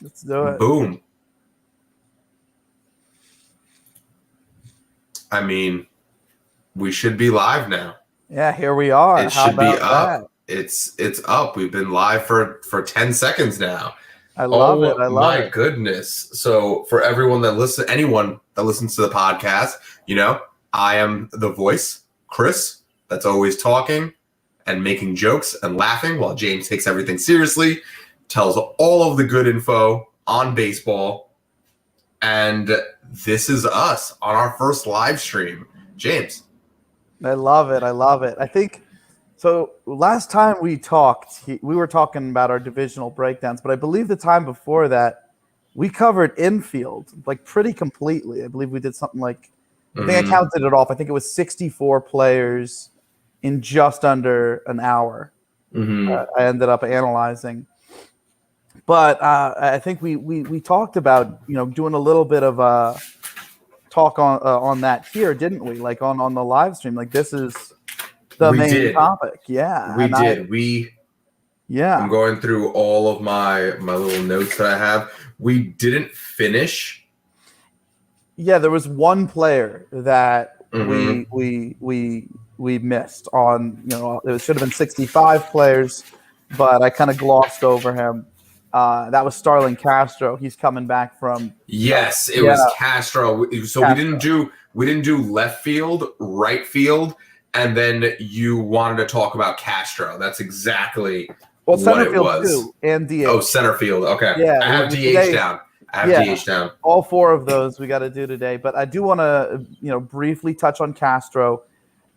Let's do it. Boom. I mean, we should be live now. Yeah, here we are. It should be up. It's up. We've been live for 10 seconds now. I love it. I love it. My goodness. So for anyone that listens to the podcast, I am the voice, Chris, that's always talking and making jokes and laughing while James takes everything seriously, tells all of the good info on baseball. And this is us on our first live stream. James. I love it. I think so. Last time we talked, we were talking about our divisional breakdowns, but I believe the time before that, we covered infield like pretty completely. I believe we did something like, I think I counted it off. I think it was 64 players in just under an hour. I ended up analyzing. But I think we talked about, doing a little bit of a talk on that here, didn't we? Like on the live stream. Like this is the main topic. Yeah. We did. I'm going through all of my little notes that I have. We didn't finish. Yeah, there was one player that we missed on, it should have been 65 players, but I kind of glossed over him. That was Starlin Castro. He's coming back from. Yes, it was Castro. So Castro. we didn't do left field, right field, and then you wanted to talk about Castro. That's exactly center what field it was. Too, and DH. Oh, center field. Okay. Yeah, I have DH down. DH down. All four of those we got to do today, but I do want to briefly touch on Castro.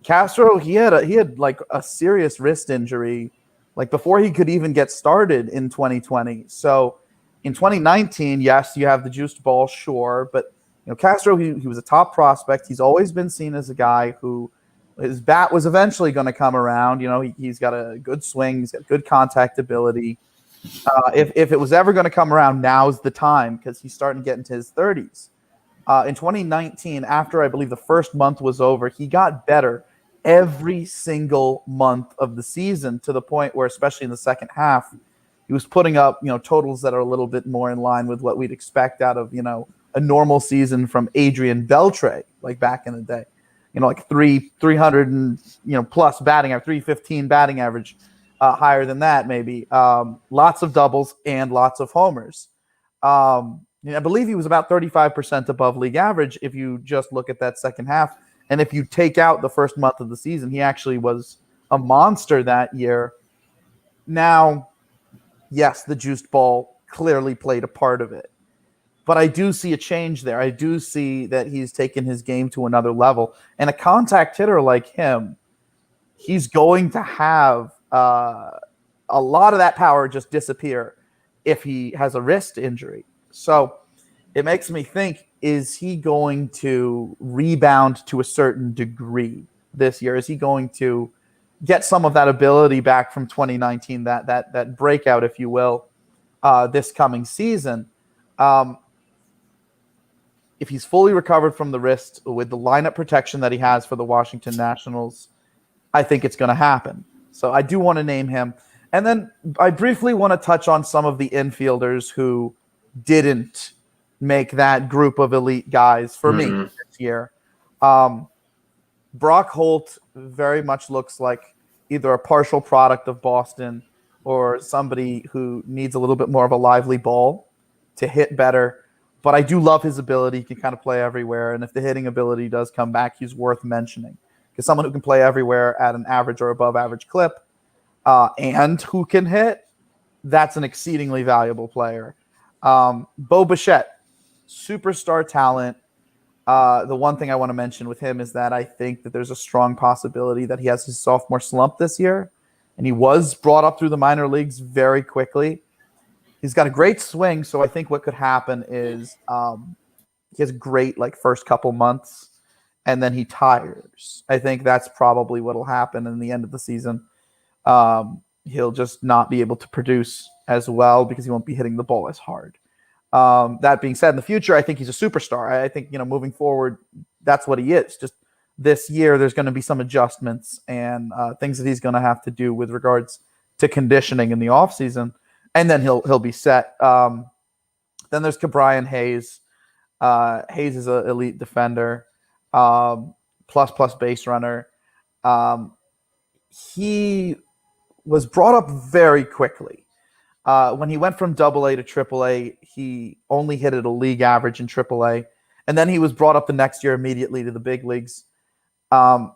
Castro, he had like a serious wrist injury. Like before he could even get started in 2020. So in 2019, yes, you have the juiced ball, sure. But, Castro, he was a top prospect. He's always been seen as a guy who his bat was eventually going to come around. He's got a good swing. He's got good contact ability. If it was ever going to come around, now's the time because he's starting to get into his 30s. In 2019, after I believe the first month was over, he got better every single month of the season to the point where, especially in the second half, he was putting up, totals that are a little bit more in line with what we'd expect out of, a normal season from Adrian Beltre, like back in the day, like 300 and, plus batting average, 315 batting average, higher than that, maybe. Lots of doubles and lots of homers. I believe he was about 35% above league average if you just look at that second half. And if you take out the first month of the season, he actually was a monster that year. Now, yes, the juiced ball clearly played a part of it. But I do see a change there. I do see that he's taken his game to another level. And a contact hitter like him, he's going to have a lot of that power just disappear if he has a wrist injury. So it makes me think, is he going to rebound to a certain degree this year? Is he going to get some of that ability back from 2019, that breakout, if you will, this coming season? If he's fully recovered from the wrist with the lineup protection that he has for the Washington Nationals, I think it's going to happen. So I do want to name him. And then I briefly want to touch on some of the infielders who didn't make that group of elite guys for me this year. Brock Holt very much looks like either a partial product of Boston or somebody who needs a little bit more of a lively ball to hit better. But I do love his ability. He can kind of play everywhere. And if the hitting ability does come back, he's worth mentioning. Because someone who can play everywhere at an average or above average clip and who can hit, that's an exceedingly valuable player. Bo Bichette, superstar talent. The one thing I want to mention with him is that I think that there's a strong possibility that he has his sophomore slump this year. And he was brought up through the minor leagues very quickly. He's got a great swing, so I think what could happen is he has great first couple months, and then he tires. I think that's probably what will happen in the end of the season. He'll just not be able to produce as well because he won't be hitting the ball as hard. That being said, in the future, I think he's a superstar. I think, moving forward, that's what he is. Just this year, there's going to be some adjustments and things that he's going to have to do with regards to conditioning in the offseason. And then he'll be set. Then there's Cabrian Hayes. Hayes is an elite defender, plus base runner. He was brought up very quickly. When he went from AA to AAA, he only hit at a league average in AAA. And then he was brought up the next year immediately to the big leagues. I'm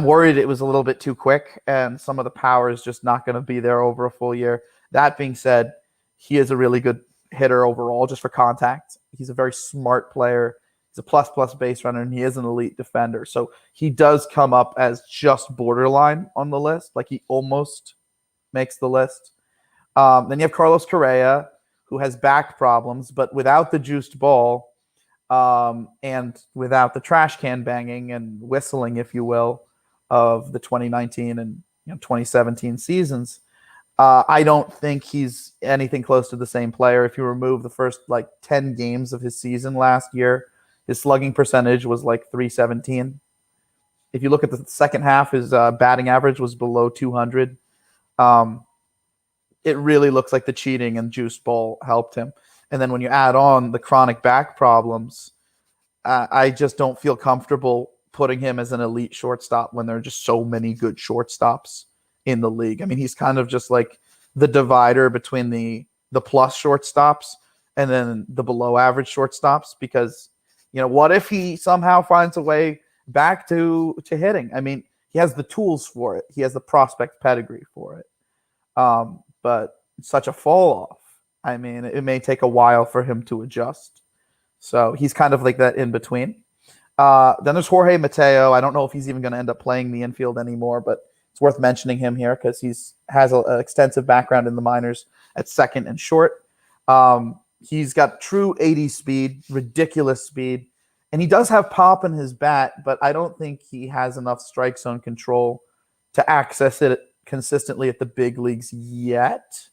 worried it was a little bit too quick, and some of the power is just not going to be there over a full year. That being said, he is a really good hitter overall just for contact. He's a very smart player. He's a plus base runner, and he is an elite defender. So he does come up as just borderline on the list. Like, he almost makes the list. Then you have Carlos Correa, who has back problems, but without the juiced ball and without the trash can banging and whistling, if you will, of the 2019 and 2017 seasons, I don't think he's anything close to the same player. If you remove the first 10 games of his season last year, his slugging percentage was like .317. If you look at the second half, his batting average was below 200. It really looks like the cheating and juiced ball helped him. And then when you add on the chronic back problems, I just don't feel comfortable putting him as an elite shortstop when there are just so many good shortstops in the league. I mean, he's kind of just like the divider between the plus shortstops and then the below average shortstops, because, what if he somehow finds a way back to hitting? I mean, he has the tools for it. He has the prospect pedigree for it. But such a fall off. I mean, it may take a while for him to adjust. So he's kind of like that in between. Then there's Jorge Mateo. I don't know if he's even going to end up playing the infield anymore, but it's worth mentioning him here because has an extensive background in the minors at second and short. He's got true 80 speed, ridiculous speed, and he does have pop in his bat, but I don't think he has enough strike zone control to access it consistently at the big leagues yet.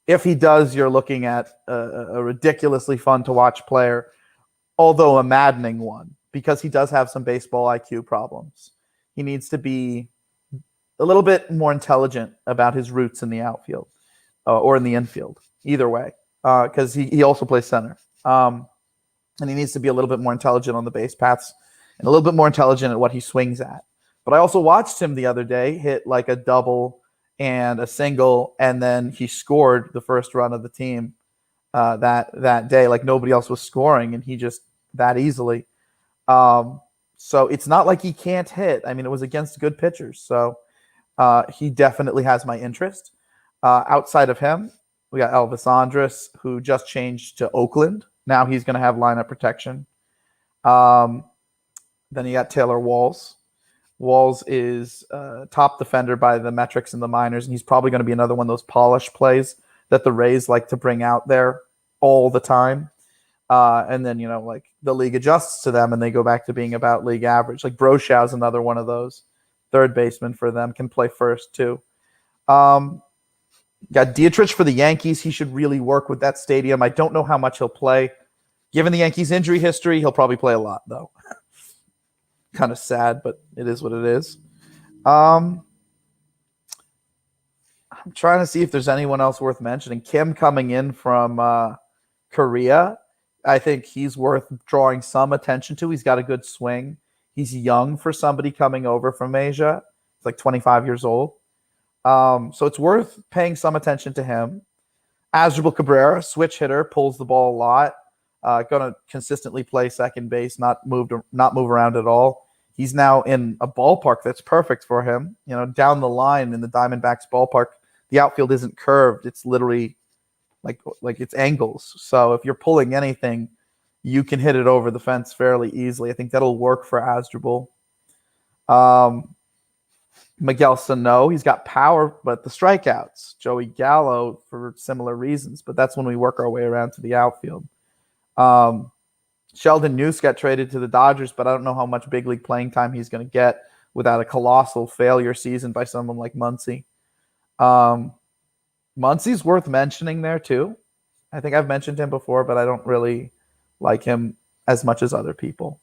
If he does, you're looking at a ridiculously fun to watch player, although a maddening one, because he does have some baseball IQ problems. He needs to be a little bit more intelligent about his roots in the outfield or in the infield, either way, because he also plays center. And he needs to be a little bit more intelligent on the base paths and a little bit more intelligent at what he swings at. But I also watched him the other day hit like a double and a single, and then he scored the first run of the team that day. Like, nobody else was scoring, and he just that easily. So it's not like he can't hit. I mean, it was against good pitchers. So he definitely has my interest. Outside of him, we got Elvis Andrus, who just changed to Oakland. Now he's going to have lineup protection. Then you got Taylor Walls. Walls is top defender by the metrics in the minors, and he's probably going to be another one of those polished plays that the Rays like to bring out there all the time. And then, the league adjusts to them and they go back to being about league average. Like Broshow's another one of those. Third baseman for them, can play first too. Got Dietrich for the Yankees. He should really work with that stadium. I don't know how much he'll play. Given the Yankees' injury history, he'll probably play a lot, though. Kind of sad, but it is what it is. I'm trying to see if there's anyone else worth mentioning. Kim coming in from Korea. I think he's worth drawing some attention to. He's got a good swing. He's young for somebody coming over from Asia. He's like 25 years old. So it's worth paying some attention to him. Asdrubal Cabrera, switch hitter, pulls the ball a lot. Going to consistently play second base, not move around at all. He's now in a ballpark that's perfect for him. Down the line in the Diamondbacks ballpark, the outfield isn't curved. It's literally like it's angles. So if you're pulling anything, you can hit it over the fence fairly easily. I think that'll work for Asdrubal. Miguel Sano, he's got power, but the strikeouts. Joey Gallo for similar reasons, but that's when we work our way around to the outfield. Sheldon Neuse got traded to the Dodgers, but I don't know how much big league playing time he's going to get without a colossal failure season by someone like Muncy. Muncy's worth mentioning there too. I think I've mentioned him before, but I don't really like him as much as other people.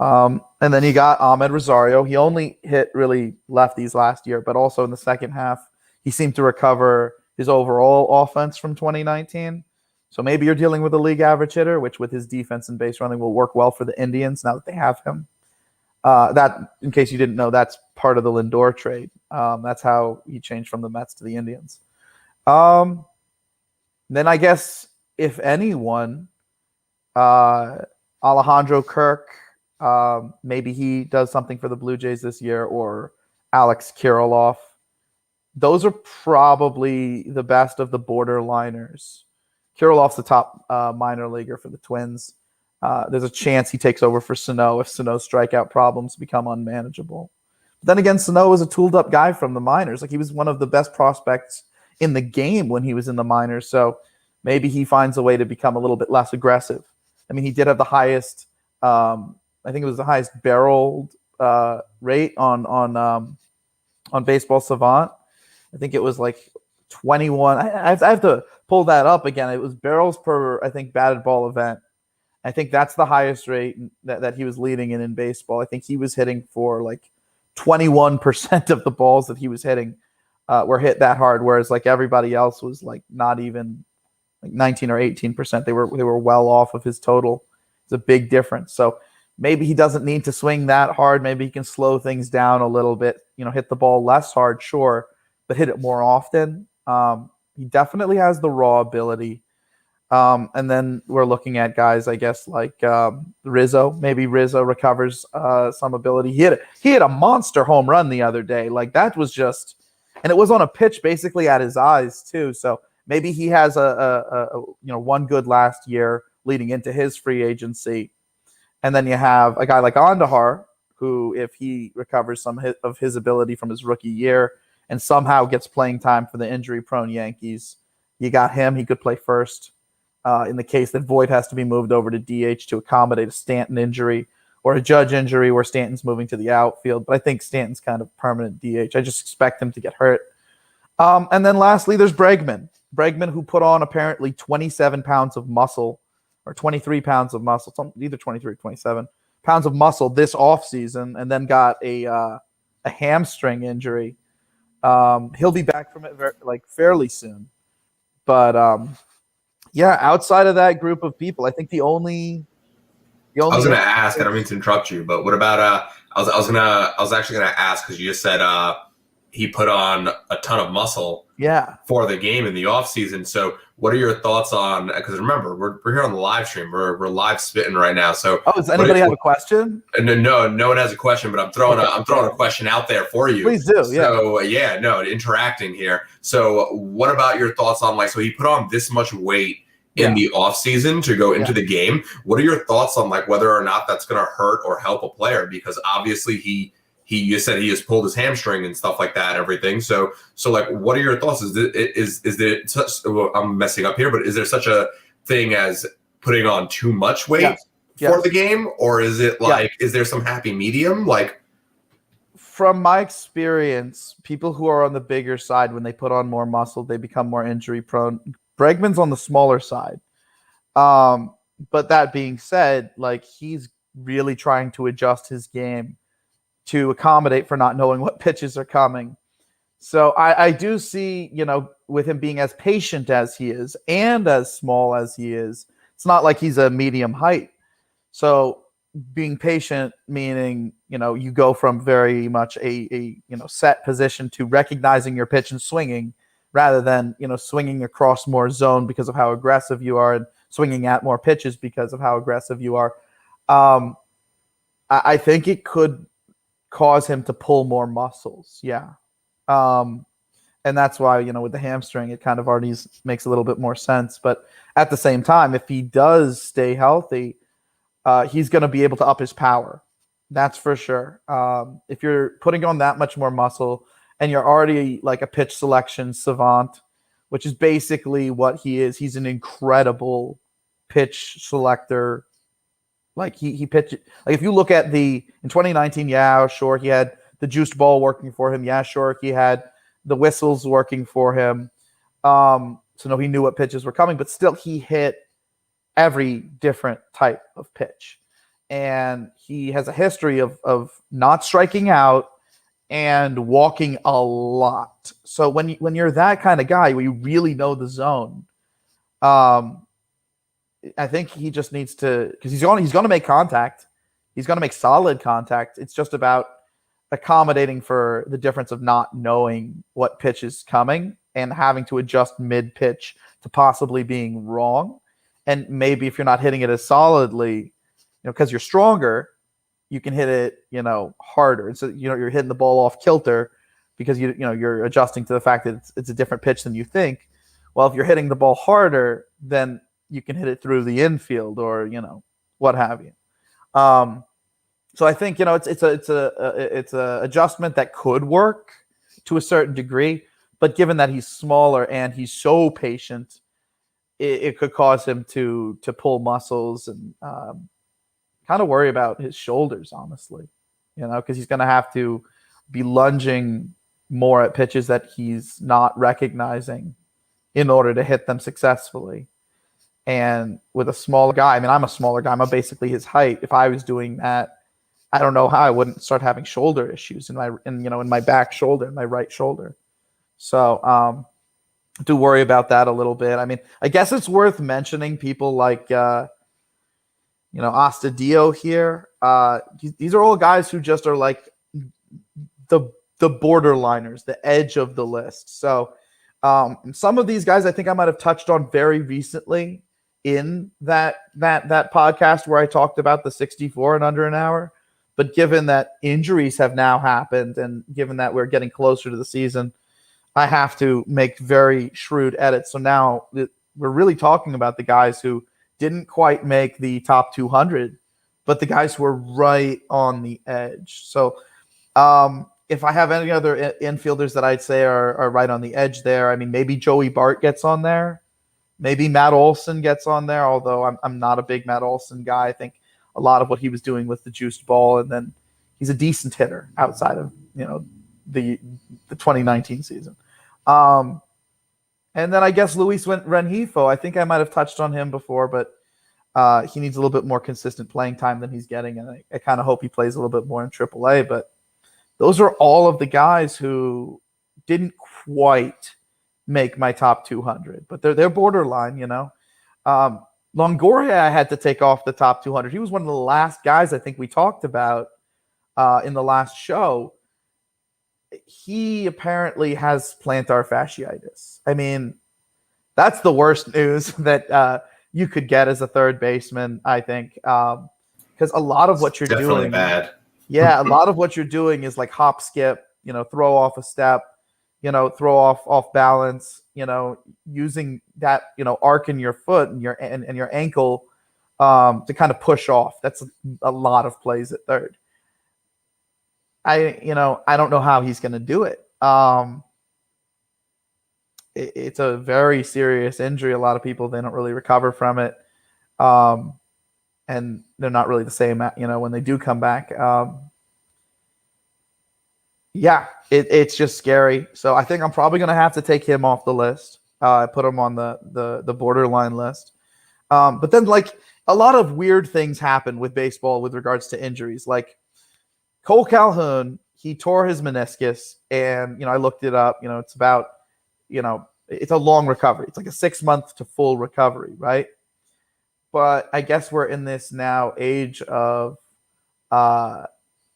And then you got Ahmed Rosario. He only hit really lefties last year, but also in the second half, he seemed to recover his overall offense from 2019. So maybe you're dealing with a league average hitter, which with his defense and base running will work well for the Indians now that they have him. That, in case you didn't know, that's part of the Lindor trade. That's how he changed from the Mets to the Indians. Then I guess, if anyone, Alejandro Kirk, maybe he does something for the Blue Jays this year, or Alex Kirilloff. Those are probably the best of the borderliners. Kirilloff's the top minor leaguer for the Twins. There's a chance he takes over for Sano if Sano's strikeout problems become unmanageable. But then again, Sano was a tooled-up guy from the minors. Like, he was one of the best prospects in the game when he was in the minors. So maybe he finds a way to become a little bit less aggressive. I mean, he did have the highest, I think it was the highest barreled rate on Baseball Savant. I think it was like 21. I have to pull that up again. It was barrels per, I think, batted ball event. I think that's the highest rate that he was leading in baseball. I think he was hitting for like 21% of the balls that he was hitting were hit that hard, whereas like everybody else was like not even like 19 or 18%. They were well off of his total. It's a big difference. So maybe he doesn't need to swing that hard. Maybe he can slow things down a little bit, hit the ball less hard, sure, but hit it more often. He definitely has the raw ability. And then we're looking at guys, I guess, like Rizzo. Maybe Rizzo recovers some ability. He hit a monster home run the other day. Like, that was just, and it was on a pitch basically at his eyes too. So maybe he has a one good last year leading into his free agency. And then you have a guy like Andahar, who, if he recovers some of his ability from his rookie year and somehow gets playing time for the injury-prone Yankees, you got him. He could play first in the case that Voit has to be moved over to DH to accommodate a Stanton injury or a Judge injury where Stanton's moving to the outfield. But I think Stanton's kind of permanent DH. I just expect him to get hurt. And then lastly, there's Bregman. Bregman, who put on apparently 27 pounds of muscle, or 23 pounds of muscle, either 23 or 27 pounds of muscle this offseason, and then got a hamstring injury. He'll be back from it fairly soon. But yeah, outside of that group of people, I think the only I was going to ask, I don't mean to interrupt you, but what about I was actually going to ask, because you just said he put on a ton of muscle for the game in the offseason. So what are your thoughts on, because remember, we're here on the live stream. We're live spitting right now. So does anybody have a question? No one has a question, but I'm throwing a question out there for you. Please do. So interacting here. So what about your thoughts on, so he put on this much weight in the offseason to go into the game. What are your thoughts on whether or not that's going to hurt or help a player? Because obviously you said he has pulled his hamstring and stuff like that, everything. So what are your thoughts? Is there such, well, I'm messing up here, but is there such a thing as putting on too much weight for the game? Or is it is there some happy medium? From my experience, people who are on the bigger side, when they put on more muscle, they become more injury prone. Bregman's on the smaller side. But that being said, he's really trying to adjust his game to accommodate for not knowing what pitches are coming. So I do see, with him being as patient as he is and as small as he is, it's not like he's a medium height. So being patient, meaning, you go from very much a set position to recognizing your pitch and swinging, rather than, swinging across more zone because of how aggressive you are and swinging at more pitches because of how aggressive you are. I think it could cause him to pull more muscles. Yeah. And that's why, with the hamstring, it kind of already makes a little bit more sense. But at the same time, if he does stay healthy, he's going to be able to up his power. That's for sure. If you're putting on that much more muscle and you're already a pitch selection savant, which is basically what he is, he's an incredible pitch selector. He pitched, if you look at in 2019, sure, he had the juiced ball working for him. Yeah, sure, he had the whistles working for him. So no, he knew what pitches were coming, but still he hit every different type of pitch. And he has a history of not striking out and walking a lot. So when you're that kind of guy where you really know the zone, I think he just needs to, because he's going to make contact. He's going to make solid contact. It's just about accommodating for the difference of not knowing what pitch is coming and having to adjust mid-pitch to possibly being wrong. And maybe if you're not hitting it as solidly, because you're stronger, you can hit it, harder. And so, you're hitting the ball off kilter because you're adjusting to the fact that it's a different pitch than you think. Well, if you're hitting the ball harder, then you can hit it through the infield or, what have you. So I think, it's a adjustment that could work to a certain degree, but given that he's smaller and he's so patient, it could cause him to pull muscles and kind of worry about his shoulders, honestly, because he's going to have to be lunging more at pitches that he's not recognizing in order to hit them successfully. And with a smaller guy, I'm a smaller guy. I'm basically his height. If I was doing that, I don't know how I wouldn't start having shoulder issues in my back shoulder, in my right shoulder. So do worry about that a little bit. I guess it's worth mentioning people like Astudillo here. These are all guys who just are like the borderliners, the edge of the list. So some of these guys I think I might have touched on very recently in that podcast where I talked about the 64 in under an hour. But given that injuries have now happened and given that we're getting closer to the season, I have to make very shrewd edits. So now we're really talking about the guys who didn't quite make the top 200, but the guys who are right on the edge. So if I have any other infielders that I'd say are right on the edge there, maybe Joey Bart gets on there. Maybe Matt Olson gets on there, although I'm not a big Matt Olson guy. I think a lot of what he was doing with the juiced ball, and then he's a decent hitter outside of the 2019 season. And then I guess Luis Rengifo. I think I might have touched on him before, but he needs a little bit more consistent playing time than he's getting, and I kind of hope he plays a little bit more in AAA. But those are all of the guys who didn't quite make my top 200, but they're borderline. Longoria, I had to take off the top 200. He was one of the last guys I think we talked about in the last show. He apparently has plantar fasciitis. That's the worst news that you could get as a third baseman, I think, because a lot of what you're definitely doing, bad. Yeah, a lot of what you're doing is like hop, skip, throw off a step, throw off balance, using that, arc in your foot and your ankle to kind of push off. That's a lot of plays at third. I don't know how he's going to do it. It's a very serious injury. A lot of people, they don't really recover from it. And they're not really the same, when they do come back. It's just scary. So I think I'm probably going to have to take him off the list. I put him on the borderline list. But then, like, a lot of weird things happen with baseball with regards to injuries. Like Cole Calhoun, he tore his meniscus, and I looked it up. It's about it's a long recovery. It's like a 6 month to full recovery, right? But I guess we're in this now age of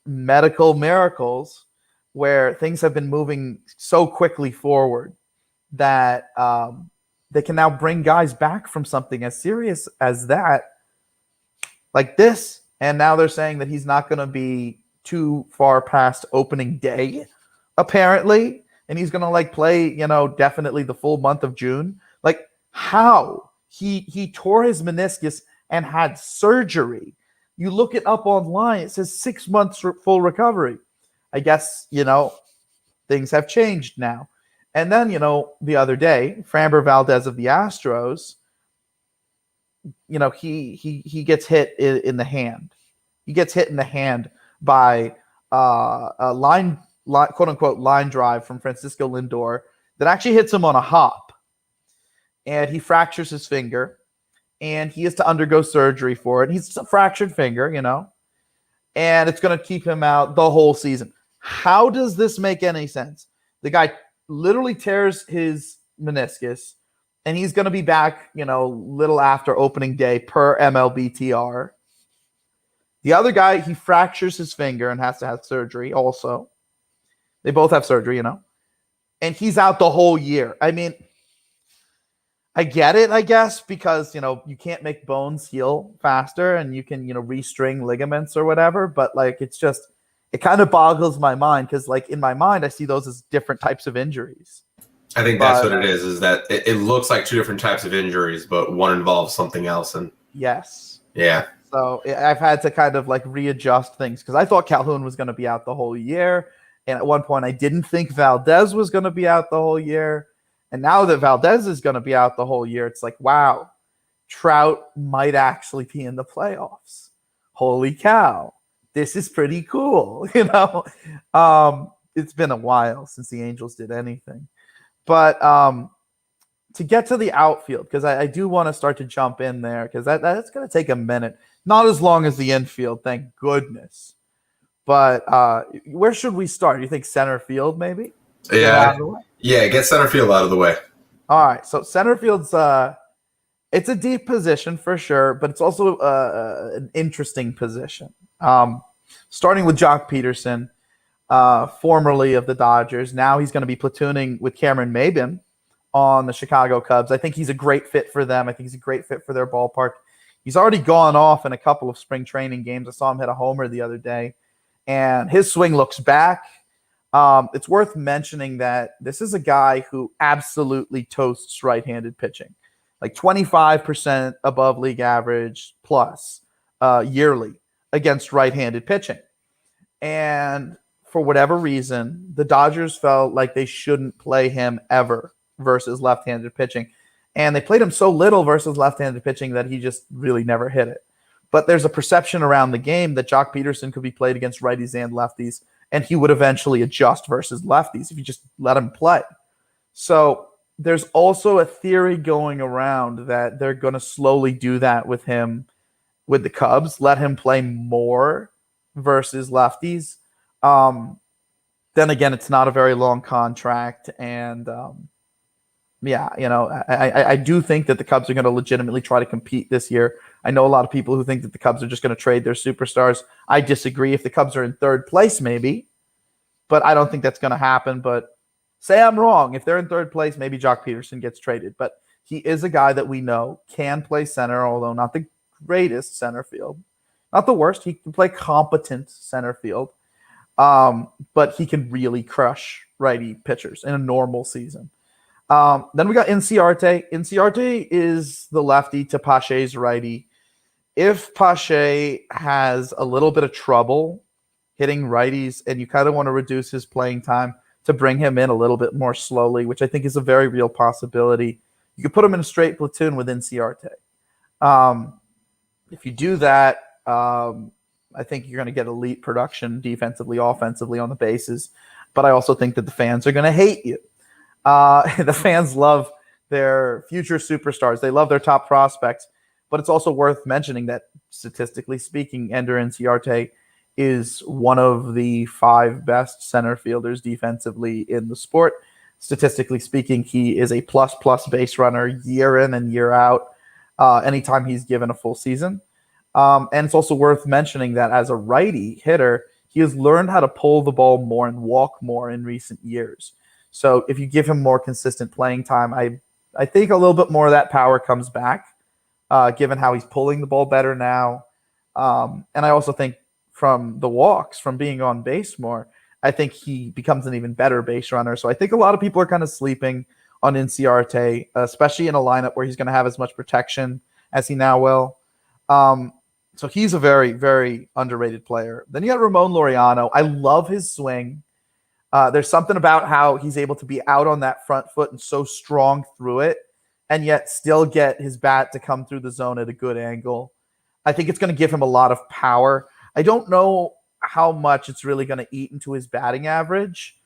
medical miracles, where things have been moving so quickly forward that they can now bring guys back from something as serious as that, like this. And now they're saying that he's not going to be too far past opening day, apparently. And he's going to play, definitely the full month of June. Like, how? He tore his meniscus and had surgery. You look it up online, it says 6 months full recovery. I guess, things have changed now. And then, the other day, Framber Valdez of the Astros, he gets hit in the hand. He gets hit in the hand by a line, quote unquote, line drive from Francisco Lindor that actually hits him on a hop. And he fractures his finger, and he has to undergo surgery for it. He's a fractured finger, and it's going to keep him out the whole season. How does this make any sense? The guy literally tears his meniscus and he's going to be back, little after opening day per MLBTR. The other guy, he fractures his finger and has to have surgery also. They both have surgery, and he's out the whole year. I mean, I get it, I guess, because, you can't make bones heal faster and you can, restring ligaments or whatever. But it kind of boggles my mind because in my mind, I see those as different types of injuries. I think that's what it is that it looks like two different types of injuries, but one involves something else. And yes. Yeah. So I've had to kind of readjust things because I thought Calhoun was going to be out the whole year. And at one point I didn't think Valdez was going to be out the whole year. And now that Valdez is going to be out the whole year, it's wow, Trout might actually be in the playoffs. Holy cow. This is pretty cool. It's been a while since the Angels did anything. But to get to the outfield, because I do want to start to jump in there because that's going to take a minute. Not as long as the infield, thank goodness. But where should we start? You think center field maybe? Yeah, get center field out of the way. All right, so center field's it's a deep position for sure, but it's also an interesting position. Starting with Jock Peterson, formerly of the Dodgers. Now he's going to be platooning with Cameron Maybin on the Chicago Cubs. I think he's a great fit for them. I think he's a great fit for their ballpark. He's already gone off in a couple of spring training games. I saw him hit a homer the other day, and his swing looks back. It's worth mentioning that this is a guy who absolutely toasts right-handed pitching, 25% above league average plus yearly against right-handed pitching. And for whatever reason, the Dodgers felt like they shouldn't play him ever versus left-handed pitching. And they played him so little versus left-handed pitching that he just really never hit it. But there's a perception around the game that Jock Peterson could be played against righties and lefties, and he would eventually adjust versus lefties if you just let him play. So there's also a theory going around that they're going to slowly do that with him with the Cubs, let him play more versus lefties. Then again, it's not a very long contract, and I do think that the Cubs are going to legitimately try to compete this year. I know a lot of people who think that the Cubs are just going to trade their superstars. I disagree. If the Cubs are in third place, maybe, but I don't think that's going to happen. But say I'm wrong. If they're in third place, maybe Jock Peterson gets traded. But he is a guy that we know can play center, although not the greatest center field. Not the worst. He can play competent center field. But he can really crush righty pitchers in a normal season. Then we got Inciarte. Inciarte is the lefty to Pache's righty. If Pache has a little bit of trouble hitting righties and you kind of want to reduce his playing time to bring him in a little bit more slowly, which I think is a very real possibility, you could put him in a straight platoon with Inciarte. If you do that, I think you're going to get elite production defensively, offensively on the bases. But I also think that the fans are going to hate you. The fans love their future superstars. They love their top prospects. But it's also worth mentioning that, statistically speaking, Ender Inciarte is one of the 5 best center fielders defensively in the sport. Statistically speaking, he is a plus base runner year in and year out anytime he's given a full season. And it's also worth mentioning that as a righty hitter, he has learned how to pull the ball more and walk more in recent years. So if you give him more consistent playing time, I think a little bit more of that power comes back, given how he's pulling the ball better now. And I also think from the walks, from being on base more, I think he becomes an even better base runner. So I think a lot of people are kind of sleeping on Inciarte, especially in a lineup where he's going to have as much protection as he now will. So he's a very, very underrated player. Then you got Ramon Loriano. I love his swing. There's something about how he's able to be out on that front foot and so strong through it, and yet still get his bat to come through the zone at a good angle. I think it's going to give him a lot of power. I don't know how much it's really going to eat into his batting average.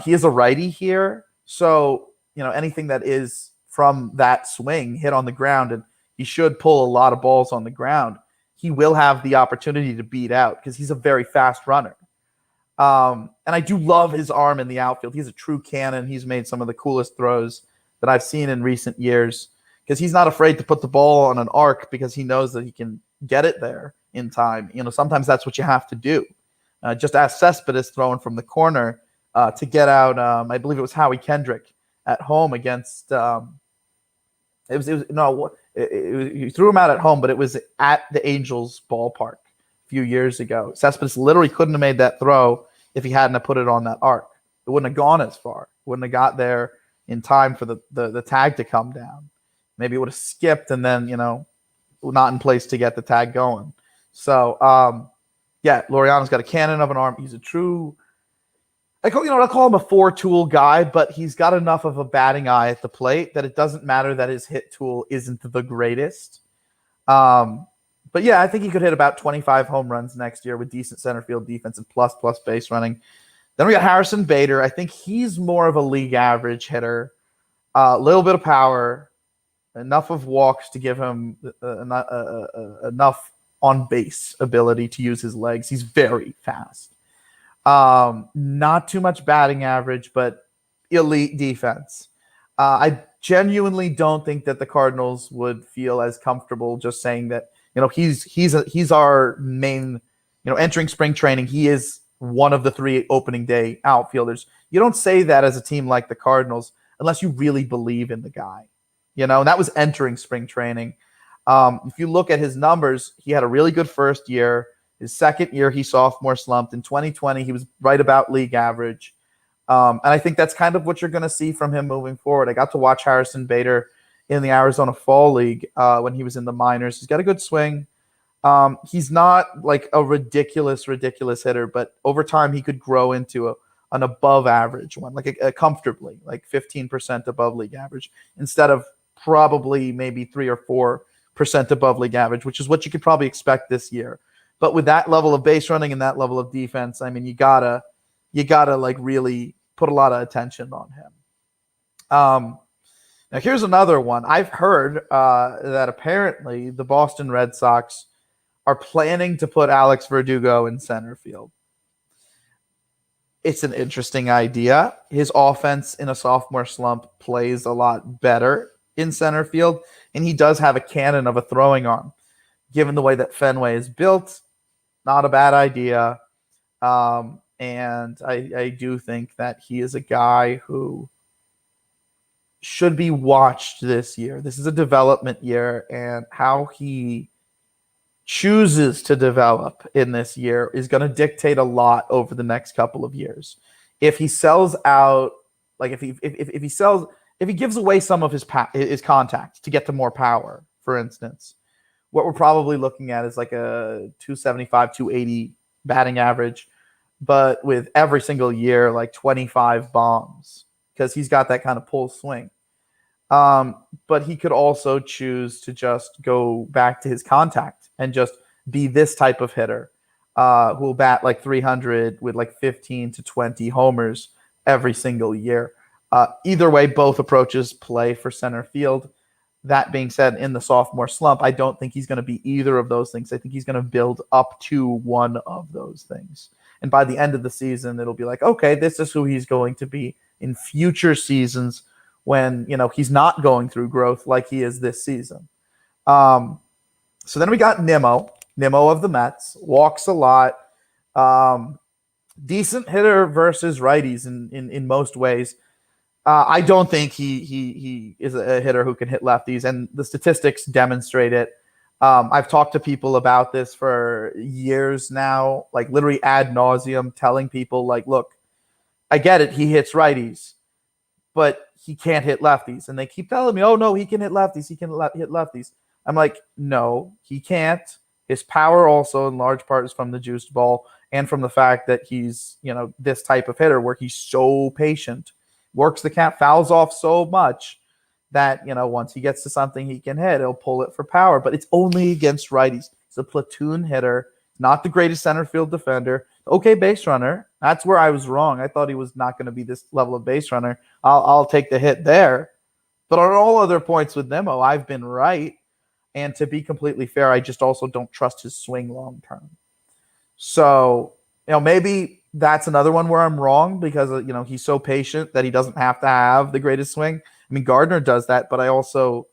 He is a righty here, so anything that is from that swing hit on the ground, and he should pull a lot of balls on the ground, he will have the opportunity to beat out because he's a very fast runner. And I do love his arm in the outfield. He's a true cannon. He's made some of the coolest throws that that I've seen in recent years, because he's not afraid to put the ball on an arc because he knows that he can get it there in time. Sometimes that's what you have to do. Just ask Cespedes throwing from the corner to get out. I believe it was Howie Kendrick at home against. He threw him out at home, but it was at the Angels ballpark a few years ago. Cespedes literally couldn't have made that throw if he hadn't have put it on that arc. It wouldn't have gone as far. It wouldn't have got there in time for the tag to come down. Maybe it would have skipped and then, not in place to get the tag going. So, Loriano's got a cannon of an arm. He's a true, I call him a 4-tool guy, but he's got enough of a batting eye at the plate that it doesn't matter that his hit tool isn't the greatest. But yeah, I think he could hit about 25 home runs next year with decent center field defense and plus base running. Then we got Harrison Bader. I think he's more of a league average hitter, a little bit of power, enough of walks to give him enough on base ability to use his legs. He's very fast. Not too much batting average, but elite defense. I genuinely don't think that the Cardinals would feel as comfortable just saying that, he's our main, entering spring training. He is one of the 3 opening day outfielders. You don't say that as a team like the Cardinals unless you really believe in the guy, and that was entering spring training. If you look at his numbers, he had a really good first year. His second year, he sophomore slumped. In 2020, he was right about league average. And I think that's kind of what you're going to see from him moving forward. I got to watch Harrison Bader in the Arizona Fall League when he was in the minors. He's got a good swing. He's not like a ridiculous hitter, but over time he could grow into an above average one, like a comfortably, like 15% above league average instead of probably maybe 3 or 4% above league average, which is what you could probably expect this year. But with that level of base running and that level of defense, I mean, you gotta like really put a lot of attention on him. Now here's another one. I've heard that apparently the Boston Red Sox are planning to put Alex Verdugo in center field. It's an interesting idea. His offense in a sophomore slump plays a lot better in center field, and he does have a cannon of a throwing arm. Given the way that Fenway is built, not a bad idea. And I do think that he is a guy who should be watched this year. This is a development year, and how he chooses to develop in this year is going to dictate a lot over the next couple of years. If he sells out, like if he gives away some of his contact to get to more power, for instance, what we're probably looking at is like a 275, 280 batting average, but with every single year, like 25 bombs, because he's got that kind of pull swing. But he could also choose to just go back to his contact and just be this type of hitter who will bat like 300 with like 15 to 20 homers every single year. Either way, both approaches play for center field. That being said, in the sophomore slump, I don't think he's going to be either of those things. I think he's going to build up to one of those things. And by the end of the season, it'll be like, okay, this is who he's going to be in future seasons when, he's not going through growth like he is this season. So then we got Nimmo of the Mets, walks a lot, decent hitter versus righties in most ways. I don't think he is a hitter who can hit lefties, and the statistics demonstrate it. I've talked to people about this for years now, like literally ad nauseum, telling people like, look, I get it, he hits righties, but he can't hit lefties. And they keep telling me, oh no, he can hit lefties, he can hit lefties. I'm like, no, he can't. His power also in large part is from the juiced ball and from the fact that he's, this type of hitter where he's so patient, works the count, fouls off so much that, once he gets to something he can hit, he'll pull it for power. But it's only against righties. He's a platoon hitter, not the greatest center field defender. Okay, base runner. That's where I was wrong. I thought he was not going to be this level of base runner. I'll take the hit there. But on all other points with Nimmo, I've been right. And to be completely fair, I just also don't trust his swing long term. So, maybe that's another one where I'm wrong because, he's so patient that he doesn't have to have the greatest swing. I mean, Gardner does that, but I also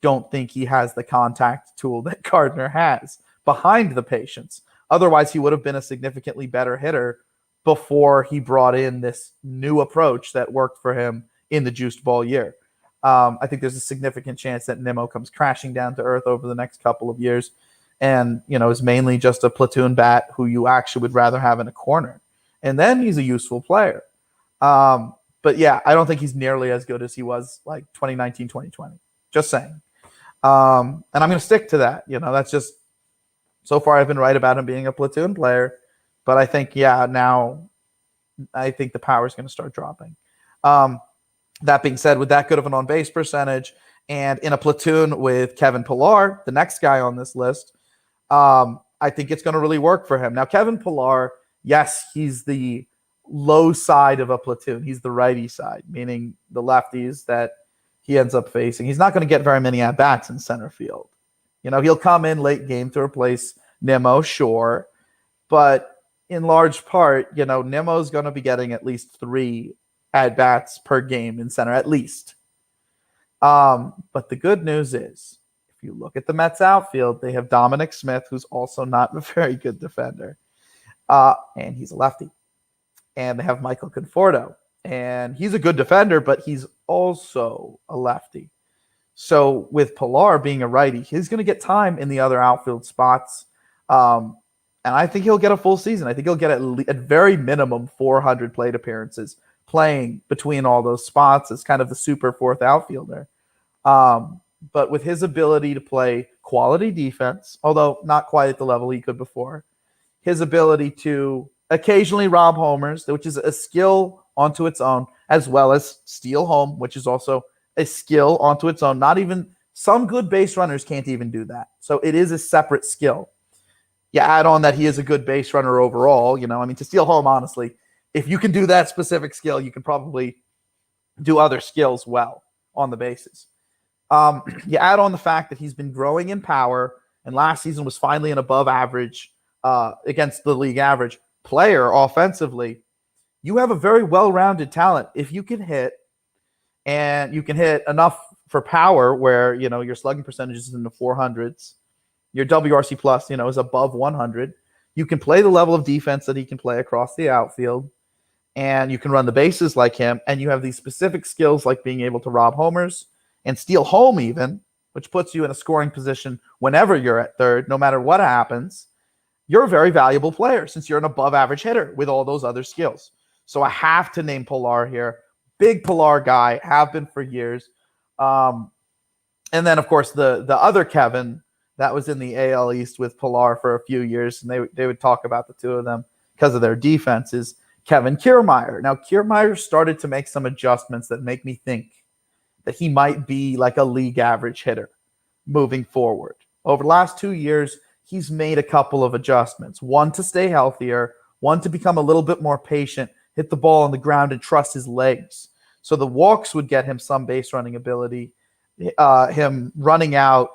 don't think he has the contact tool that Gardner has behind the patience. Otherwise, he would have been a significantly better hitter before he brought in this new approach that worked for him in the juiced ball year. I think there's a significant chance that Nimmo comes crashing down to earth over the next couple of years and, is mainly just a platoon bat who you actually would rather have in a corner. And then he's a useful player. But yeah, I don't think he's nearly as good as he was like 2019, 2020. Just saying. And I'm going to stick to that. That's just, so far I've been right about him being a platoon player. But I think, now I think the power is going to start dropping. That being said, with that good of an on-base percentage and in a platoon with Kevin Pillar, the next guy on this list, I think it's going to really work for him. Now, Kevin Pillar, yes, he's the low side of a platoon. He's the righty side, meaning the lefties that he ends up facing. He's not going to get very many at-bats in center field. He'll come in late game to replace Nimmo, sure. But in large part, Nimmo's going to be getting at least 3 at-bats per game in center, at least. But the good news is, if you look at the Mets outfield, they have Dominic Smith, who's also not a very good defender. And he's a lefty. And they have Michael Conforto. And he's a good defender, but he's also a lefty. So with Pillar being a righty, he's going to get time in the other outfield spots. And I think he'll get a full season. I think he'll get at very minimum 400 plate appearances playing between all those spots as kind of the super fourth outfielder. But with his ability to play quality defense, although not quite at the level he could before, his ability to occasionally rob homers, which is a skill onto its own, as well as steal home, which is also a skill onto its own. Not even some good base runners can't even do that. So it is a separate skill. You add on that he is a good base runner overall, to steal home, honestly, if you can do that specific skill, you can probably do other skills well on the bases. You add on the fact that he's been growing in power, and last season was finally an above average against the league average player offensively. You have a very well-rounded talent. If you can hit, and you can hit enough for power where, your slugging percentage is in the 400s, your WRC plus, is above 100. You can play the level of defense that he can play across the outfield, and you can run the bases like him, and you have these specific skills like being able to rob homers and steal home even, which puts you in a scoring position whenever you're at third, no matter what happens. You're a very valuable player since you're an above-average hitter with all those other skills. So I have to name Pillar here. Big Pillar guy, have been for years. And then, of course, the other Kevin that was in the AL East with Pillar for a few years, and they would talk about the two of them because of their defenses, Kevin Kiermeier. Now, Kiermeier started to make some adjustments that make me think that he might be like a league average hitter moving forward. Over the last 2 years, he's made a couple of adjustments. One, to stay healthier. One, to become a little bit more patient, hit the ball on the ground and trust his legs. So the walks would get him some base running ability. Him running out,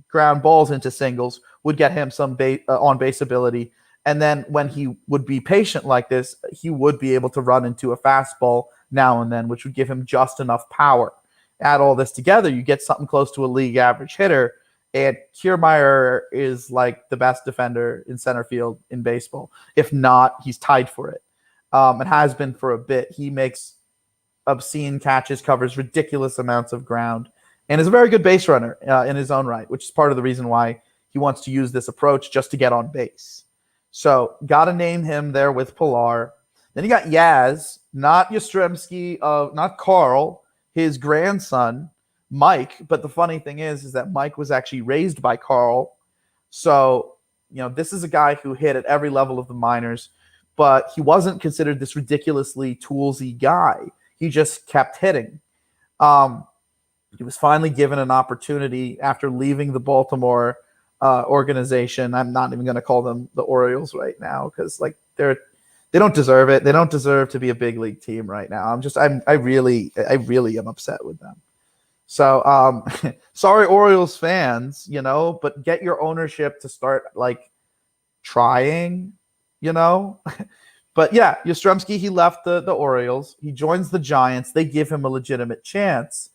ground balls into singles would get him some on base ability. And then when he would be patient like this, he would be able to run into a fastball now and then, which would give him just enough power. Add all this together, you get something close to a league average hitter. And Kiermeier is like the best defender in center field in baseball. If not, he's tied for it. And has been for a bit. He makes obscene catches, covers ridiculous amounts of ground, and is a very good base runner in his own right, which is part of the reason why he wants to use this approach just to get on base. So got to name him there with Pillar. Then you got Yaz, not Yastrzemski, not Carl, his grandson, Mike. But the funny thing is that Mike was actually raised by Carl. So, this is a guy who hit at every level of the minors, but he wasn't considered this ridiculously toolsy guy. He just kept hitting. He was finally given an opportunity after leaving the Baltimore organization. I'm not even going to call them the Orioles right now because they don't deserve it. They don't deserve to be a big league team right now. I really am upset with them. So sorry, Orioles fans, but get your ownership to start trying, But yeah, Yastrzemski, he left the Orioles. He joins the Giants. They give him a legitimate chance,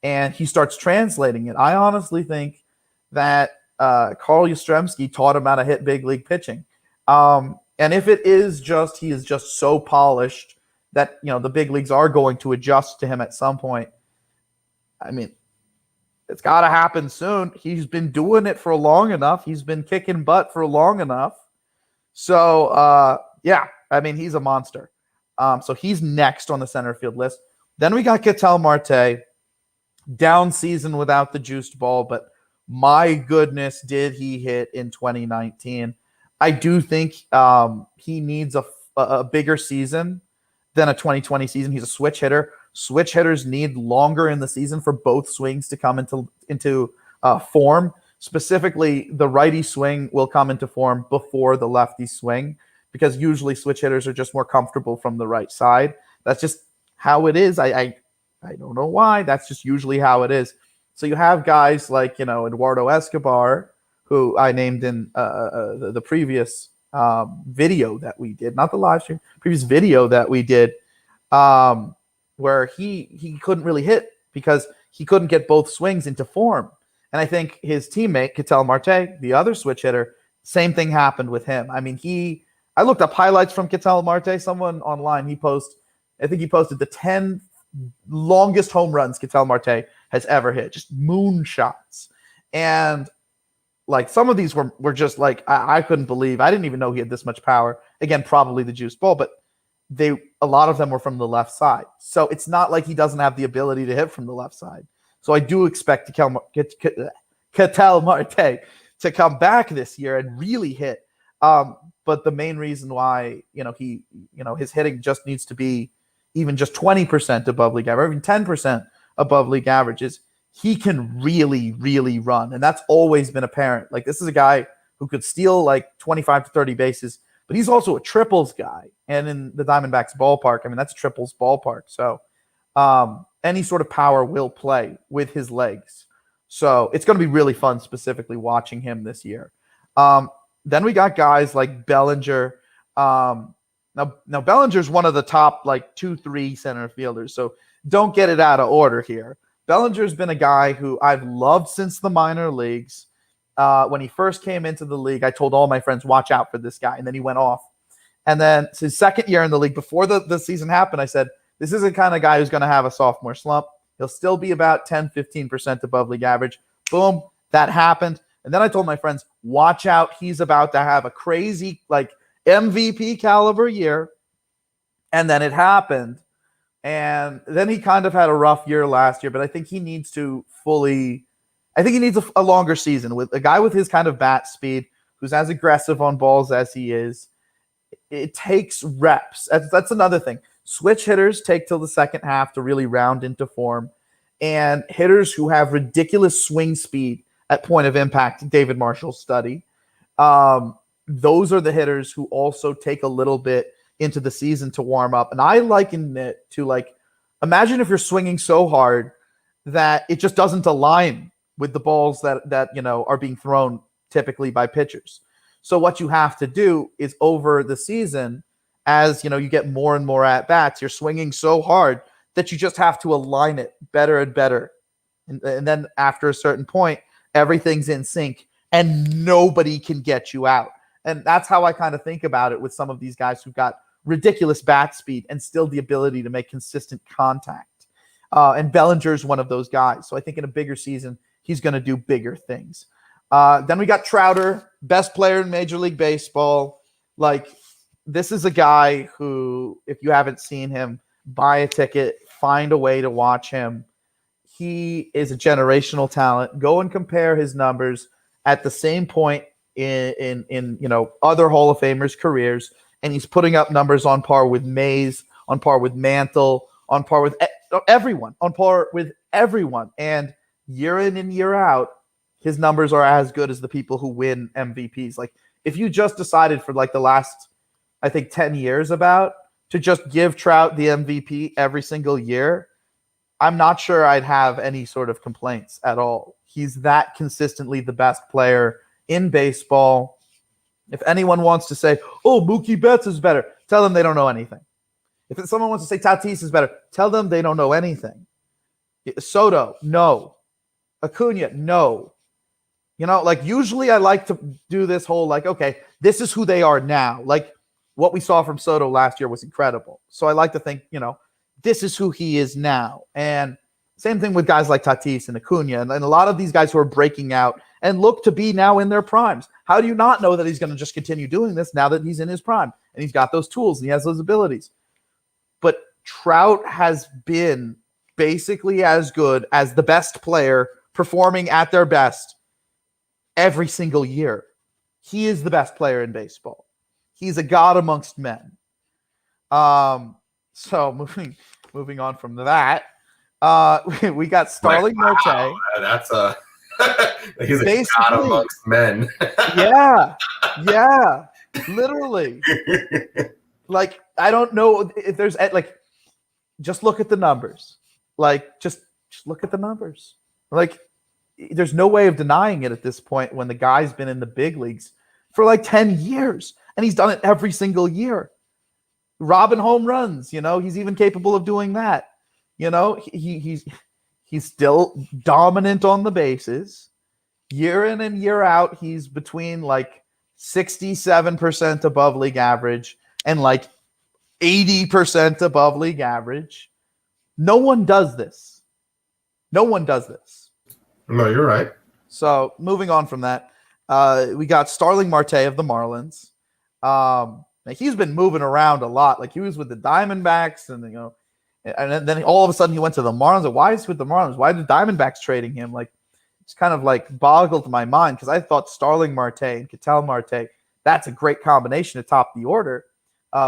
and he starts translating it. I honestly think that Carl Yastrzemski taught him how to hit big league pitching. And if it is just he is just so polished that the big leagues are going to adjust to him at some point, I mean, it's got to happen soon. He's been doing it for long enough. He's been kicking butt for long enough. So, yeah, I mean, he's a monster. So he's next on the center field list. Then we got Quetzal Marte, down season without the juiced ball, but my goodness, did he hit in 2019. I do think he needs a bigger season than a 2020 season. He's a switch hitter. Switch hitters need longer in the season for both swings to come into form. Specifically, the righty swing will come into form before the lefty swing because usually switch hitters are just more comfortable from the right side. That's just how it is. I don't know why. That's just usually how it is. So you have guys like, Eduardo Escobar, who I named in the previous video that we did, not the live stream, previous video that we did, where he couldn't really hit because he couldn't get both swings into form. And I think his teammate, Quetzal Marte, the other switch hitter, same thing happened with him. I mean, I looked up highlights from Quetzal Marte. Someone online, I think he posted the 10 longest home runs Quetzal Marte has ever hit, just moonshots. And like some of these were just like, I couldn't believe, I didn't even know he had this much power. Again, probably the juiced ball, but a lot of them were from the left side. So it's not like he doesn't have the ability to hit from the left side. So I do expect Quetzal Marte to come back this year and really hit. But the main reason why, his hitting just needs to be even just 20% above league average, or even 10% above league averages, he can really, really run. And that's always been apparent. Like, this is a guy who could steal like 25 to 30 bases, but he's also a triples guy. And in the Diamondbacks ballpark, I mean, that's a triples ballpark. So any sort of power will play with his legs. So it's going to be really fun, specifically watching him this year. Then we got guys like Bellinger. Now Bellinger's one of the top like 2-3 center fielders. So don't get it out of order here. Bellinger's been a guy who I've loved since the minor leagues. When he first came into the league, I told all my friends, watch out for this guy. And then he went off. And then his second year in the league, before the season happened, I said, this is the kind of guy who's going to have a sophomore slump. He'll still be about 10-15% above league average. Boom, that happened. And then I told my friends, watch out. He's about to have a crazy, like, MVP caliber year. And then it happened. And then he kind of had a rough year last year, but I think he needs a longer season with a guy with his kind of bat speed, who's as aggressive on balls as he is. It takes reps. That's another thing. Switch hitters take till the second half to really round into form. And hitters who have ridiculous swing speed at point of impact, David Marshall's study, those are the hitters who also take a little bit into the season to warm up. And I liken it to, like, imagine if you're swinging so hard that it just doesn't align with the balls that are being thrown typically by pitchers. So what you have to do is over the season, as you get more and more at bats, you're swinging so hard that you just have to align it better and better. And then after a certain point, everything's in sync and nobody can get you out. And that's how I kind of think about it with some of these guys who've got ridiculous bat speed and still the ability to make consistent contact. And Bellinger's one of those guys. So I think in a bigger season, he's going to do bigger things. Then we got Trouter, best player in Major League Baseball. Like, this is a guy who, if you haven't seen him, buy a ticket, find a way to watch him. He is a generational talent. Go and compare his numbers at the same point in other Hall of Famers' careers, and he's putting up numbers on par with Mays, on par with Mantle, on par with everyone, And year in and year out, his numbers are as good as the people who win MVPs. Like, if you just decided for like the last, I think, 10 years to just give Trout the MVP every single year, I'm not sure I'd have any sort of complaints at all. He's that consistently the best player in baseball. If anyone wants to say, oh, Mookie Betts is better, Tell them they don't know anything. If someone wants to say Tatis is better, tell them they don't know anything. Soto, no. Acuna, no. Like usually I like to do this whole like, okay, this is who they are now. Like what we saw from Soto last year was incredible. So I like to think, this is who he is now. And same thing with guys like Tatis and Acuna and a lot of these guys who are breaking out and look to be now in their primes. How do you not know that he's going to just continue doing this now that he's in his prime and he's got those tools and he has those abilities? But Trout has been basically as good as the best player performing at their best every single year. He is the best player in baseball. He's a god amongst men. So moving on from that, we got Starling Marte. Wow, that's he's a god amongst men. yeah, literally. Like I don't know if there's like, just look at the numbers. Like just look at the numbers. Like there's no way of denying it at this point when the guy's been in the big leagues for like 10 years and he's done it every single year. Robbing home runs, he's even capable of doing that. He's still dominant on the bases. Year in and year out, he's between like 67% above league average and like 80% above league average. No one does this. No, you're right. So moving on from that, we got Starling Marte of the Marlins. He's been moving around a lot. Like he was with the Diamondbacks, and and then all of a sudden he went to the Marlins. Like, why is he with the Marlins? Why did Diamondbacks trading him? Like it's kind of like boggled my mind because I thought Starling Marte and Quetzal Marte, that's a great combination to top the order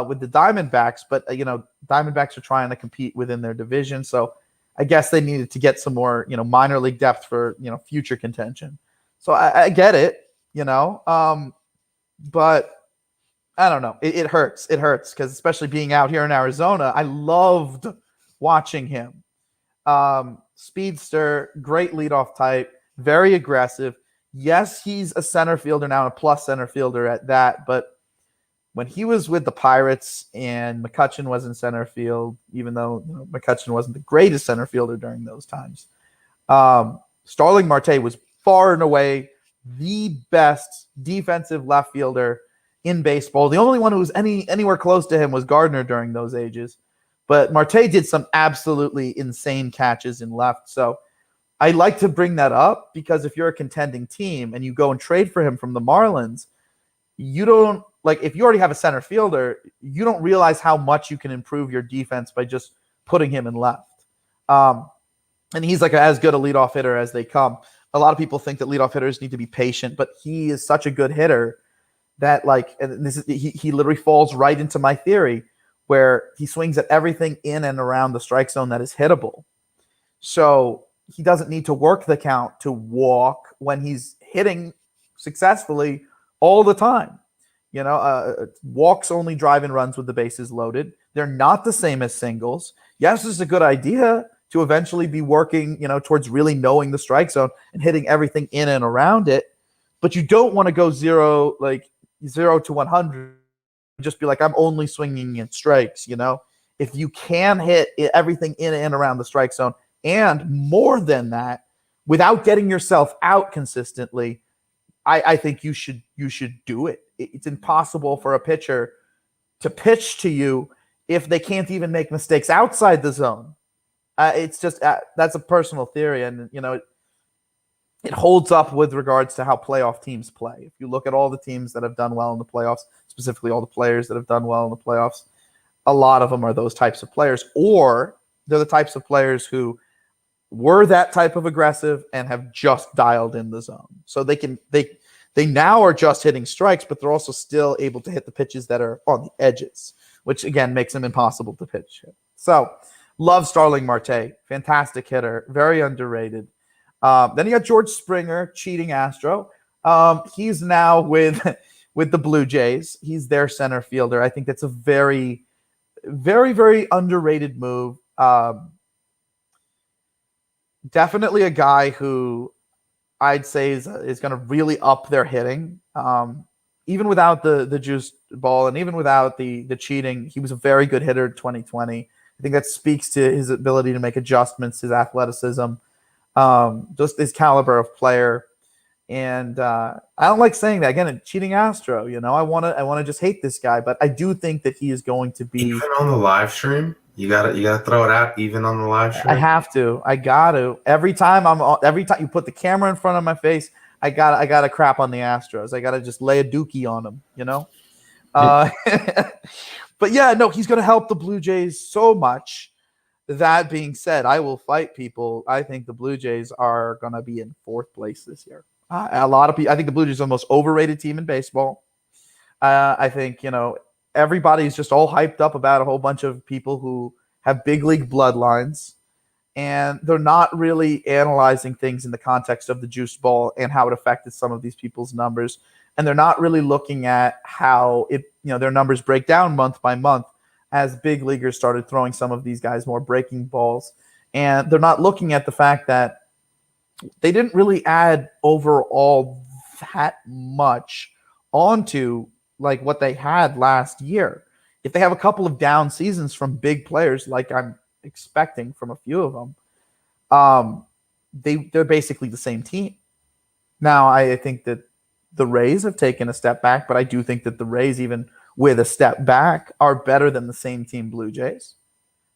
with the Diamondbacks. But Diamondbacks are trying to compete within their division, so I guess they needed to get some more, minor league depth for, future contention. So I get it, but I don't know. It hurts. It hurts because especially being out here in Arizona, I loved watching him. Speedster, great leadoff type, very aggressive. Yes, he's a center fielder now, a plus center fielder at that, but when he was with the Pirates and McCutchen was in center field, even though McCutchen wasn't the greatest center fielder during those times, Starling Marte was far and away the best defensive left fielder in baseball. The only one who was anywhere close to him was Gardner during those ages. But Marte did some absolutely insane catches in left. So I like to bring that up because if you're a contending team and you go and trade for him from the Marlins, you don't like if you already have a center fielder, you don't realize how much you can improve your defense by just putting him in left. And he's like as good a leadoff hitter as they come. A lot of people think that leadoff hitters need to be patient, but he is such a good hitter that he literally falls right into my theory where he swings at everything in and around the strike zone that is hittable. So he doesn't need to work the count to walk when he's hitting successfully all the time. Walks only drive in runs with the bases loaded. They're not the same as singles. Yes, it's a good idea to eventually be working, towards really knowing the strike zone and hitting everything in and around it. But you don't want to go 0 to 100. Just be like, I'm only swinging at strikes. If you can hit everything in and around the strike zone and more than that, without getting yourself out consistently, I think you should do it. It's impossible for a pitcher to pitch to you if they can't even make mistakes outside the zone. It's just that's a personal theory, and it holds up with regards to how playoff teams play. If you look at all the teams that have done well in the playoffs, specifically all the players that have done well in the playoffs, a lot of them are those types of players, or they're the types of players who were that type of aggressive and have just dialed in the zone. So they now are just hitting strikes, but they're also still able to hit the pitches that are on the edges, which again makes them impossible to pitch. So love Starling Marte, fantastic hitter, very underrated. Then you got George Springer, cheating Astro. He's now with the Blue Jays. He's their center fielder. I think that's a very, very, very underrated move. Definitely a guy who I'd say is going to really up their hitting. even without the juice ball and even without the cheating, he was a very good hitter in 2020. I think that speaks to his ability to make adjustments, his athleticism, just his caliber of player. And I don't like saying that. Again, a cheating Astro, I want to just hate this guy, but I do think that he is going to be even on the live stream. You gotta throw it out even on the live stream. I have to. I got to. Every time you put the camera in front of my face, I got to crap on the Astros. I got to just lay a dookie on them, But yeah, no, he's going to help the Blue Jays so much. That being said, I will fight people. I think the Blue Jays are going to be in 4th place this year. A lot of people. I think the Blue Jays are the most overrated team in baseball. I think everybody's just all hyped up about a whole bunch of people who have big league bloodlines, and they're not really analyzing things in the context of the juice ball and how it affected some of these people's numbers. And they're not really looking at how their numbers break down month by month as big leaguers started throwing some of these guys more breaking balls. And they're not looking at the fact that they didn't really add overall that much onto like what they had last year. If they have a couple of down seasons from big players, like I'm expecting from a few of them, they're basically the same team. Now, I think that the Rays have taken a step back, but I do think that the Rays, even with a step back, are better than the same team Blue Jays.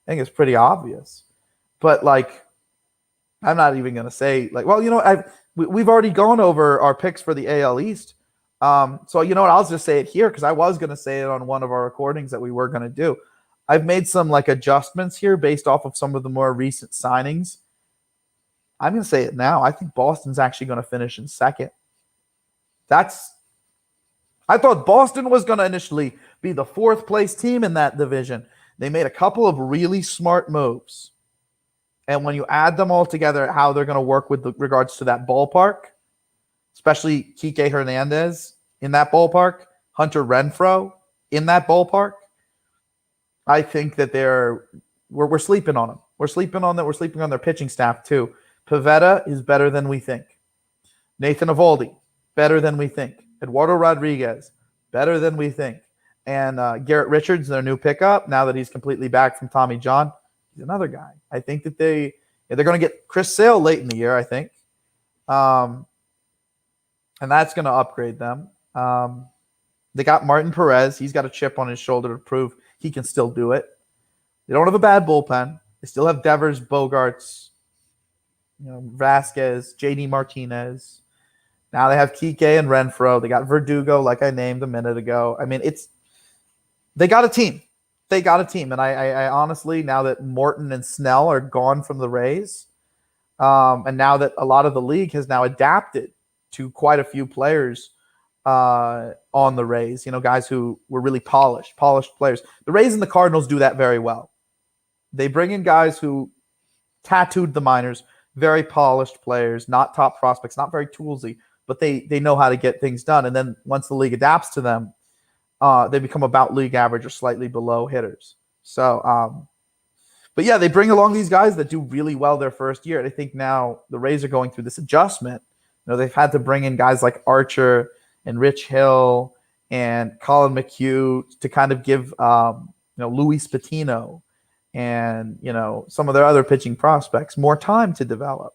I think it's pretty obvious. But I'm not even going to say we've already gone over our picks for the AL East. So you know what? I'll just say it here because I was going to say it on one of our recordings that we were going to do. I've made some adjustments here based off of some of the more recent signings. I'm going to say it now. I think Boston's actually going to finish in 2nd. I thought Boston was going to initially be the 4th place team in that division. They made a couple of really smart moves. And when you add them all together, how they're going to work with regards to that ballpark, especially Kike Hernandez in that ballpark, Hunter Renfroe in that ballpark, I think that we're sleeping on them. We're sleeping on them. We're sleeping on their pitching staff too. Pivetta is better than we think. Nathan Eovaldi, better than we think. Eduardo Rodriguez, better than we think. And Garrett Richards, their new pickup, now that he's completely back from Tommy John, he's another guy. I think that they're going to get Chris Sale late in the year, I think. And that's going to upgrade them. They got Martin Perez. He's got a chip on his shoulder to prove he can still do it. They don't have a bad bullpen. They still have Devers, Bogarts, Vasquez, JD Martinez. Now they have Kike and Renfroe. They got Verdugo, like I named a minute ago. I mean, they got a team. They got a team. And I honestly, now that Morton and Snell are gone from the Rays, and now that a lot of the league has now adapted to quite a few players on the Rays, guys who were really polished players. The Rays and the Cardinals do that very well. They bring in guys who tattooed the minors, very polished players, not top prospects, not very toolsy, but they know how to get things done. And then once the league adapts to them, they become about league average or slightly below hitters. So, but yeah, they bring along these guys that do really well their first year. And I think now the Rays are going through this adjustment. They've had to bring in guys like Archer and Rich Hill and Colin McHugh to kind of give, Luis Patino and, some of their other pitching prospects more time to develop.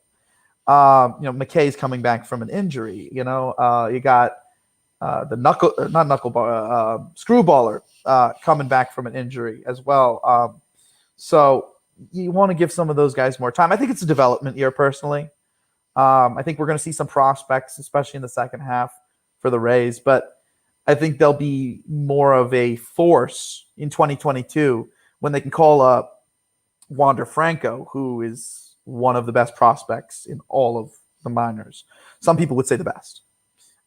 McKay's coming back from an injury. You got the screwballer coming back from an injury as well. So you want to give some of those guys more time. I think it's a development year personally. I think we're going to see some prospects, especially in the second half for the Rays, but I think they'll be more of a force in 2022 when they can call up Wander Franco, who is one of the best prospects in all of the minors. Some people would say the best.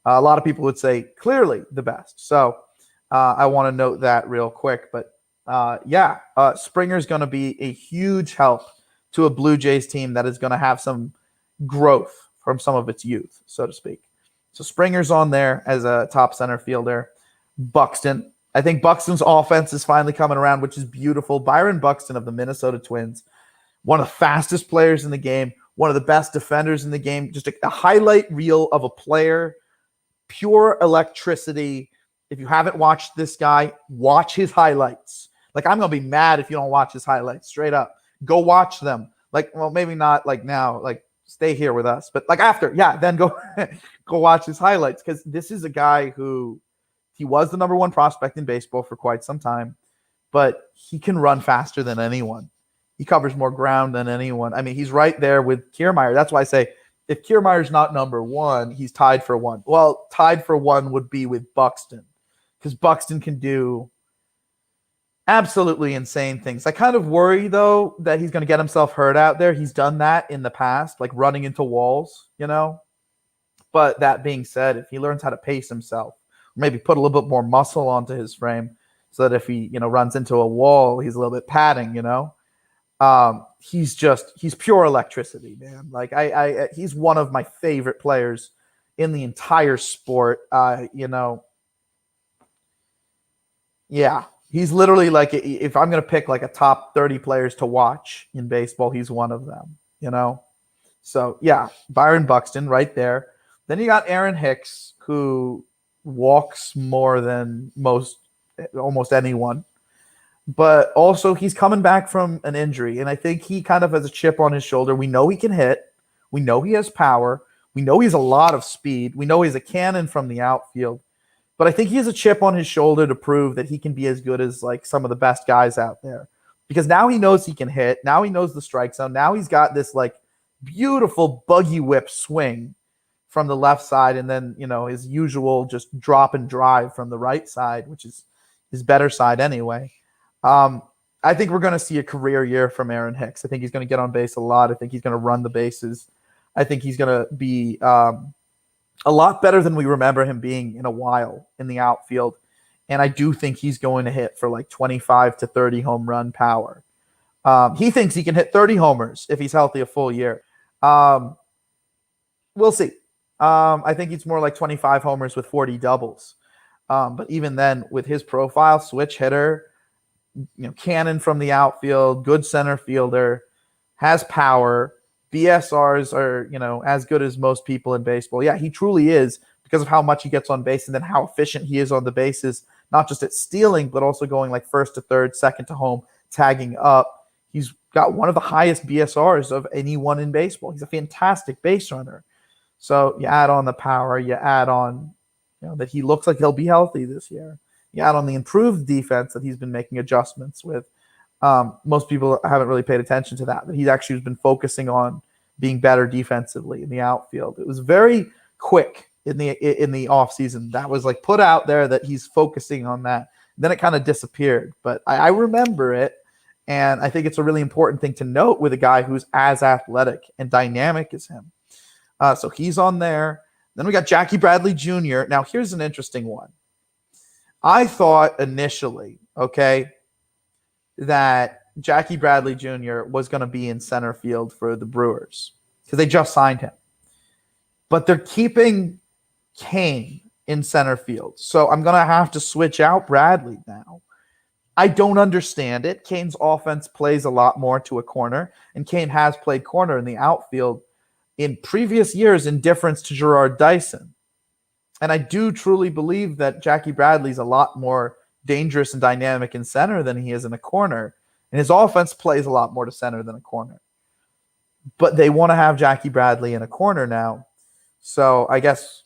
A lot of people would say clearly the best. So I want to note that real quick. But Springer's going to be a huge help to a Blue Jays team that is going to have some growth from some of its youth, so to speak. So Springer's on there as a top center fielder. Buxton. I think Buxton's offense is finally coming around, which is beautiful. Byron Buxton of the Minnesota Twins, one of the fastest players in the game, one of the best defenders in the game, just a highlight reel of a player, pure electricity, If you haven't watched this guy, watch his highlights. Like, I'm going to be mad if you don't watch his highlights, straight up. Go watch them. Like, well, maybe not like now, like stay here with us, but like after, then go go watch his highlights, because this is a guy who, he was the number one prospect in baseball for quite some time, but he can run faster than anyone. He covers more ground than anyone. I mean, he's right there with Kiermeier. That's why I say if Kiermeier's not number one, he's tied for one. Well, tied for one would be with Buxton, because Buxton can do absolutely insane things. I kind of worry, though, that he's going to get himself hurt out there. He's done that in the past, like running into walls, you know. But that being said, if he learns how to pace himself, maybe put a little bit more muscle onto his frame so that if he, runs into a wall, he's a little bit padding, he's pure electricity, man. Like he's one of my favorite players in the entire sport. Yeah, he's literally like, if I'm going to pick like a top 30 players to watch in baseball, he's one of them, So yeah, Byron Buxton right there. Then you got Aaron Hicks, who walks more than almost anyone. But also he's coming back from an injury, and I think he kind of has a chip on his shoulder. We know he can hit. We know he has power. We know he has a lot of speed. We know he's a cannon from the outfield. But I think he has a chip on his shoulder to prove that he can be as good as like some of the best guys out there. Because now he knows he can hit. Now he knows the strike zone. Now he's got this like beautiful buggy whip swing from the left side, and then, his usual just drop and drive from the right side, which is his better side anyway. I think we're going to see a career year from Aaron Hicks. I think he's going to get on base a lot. I think he's going to run the bases. I think he's going to be a lot better than we remember him being in a while in the outfield. And I do think he's going to hit for like 25 to 30 home run power. He thinks he can hit 30 homers if he's healthy a full year. We'll see. I think it's more like 25 homers with 40 doubles. But even then, with his profile, switch hitter, cannon from the outfield, good center fielder, has power. BSRs are, as good as most people in baseball. Yeah, he truly is, because of how much he gets on base and then how efficient he is on the bases, not just at stealing, but also going like first to third, second to home, tagging up. He's got one of the highest BSRs of anyone in baseball. He's a fantastic base runner. So you add on the power, you add on, that he looks like he'll be healthy this year. You add on the improved defense that he's been making adjustments with. Most people haven't really paid attention to that he's actually been focusing on being better defensively in the outfield. It was very quick in the offseason. That was like put out there that he's focusing on that. Then it kind of disappeared. But I remember it, and I think it's a really important thing to note with a guy who's as athletic and dynamic as him. So he's on there. Then we got Jackie Bradley Jr. Now, here's an interesting one. I thought initially, that Jackie Bradley Jr. was going to be in center field for the Brewers because they just signed him. But they're keeping Kane in center field. So I'm going to have to switch out Bradley now. I don't understand it. Kane's offense plays a lot more to a corner, and Kane has played corner in the outfield in previous years in difference to Gerard Dyson. And I do truly believe that Jackie Bradley's a lot more dangerous and dynamic in center than he is in a corner. And his offense plays a lot more to center than a corner. But they want to have Jackie Bradley in a corner now. So I guess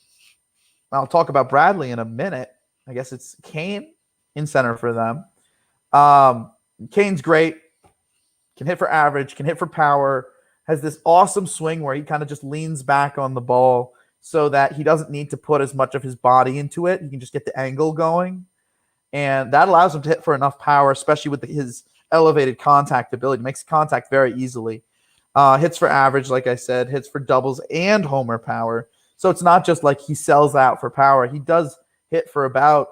I'll talk about Bradley in a minute. I guess it's Kane in center for them. Kane's great. Can hit for average, can hit for power, has this awesome swing where he kind of just leans back on the ball so that he doesn't need to put as much of his body into it. He can just get the angle going. And that allows him to hit for enough power, especially with his elevated contact ability. Makes contact very easily. Hits for average, like I said, hits for doubles and homer power. So it's not just like he sells out for power. He does hit for about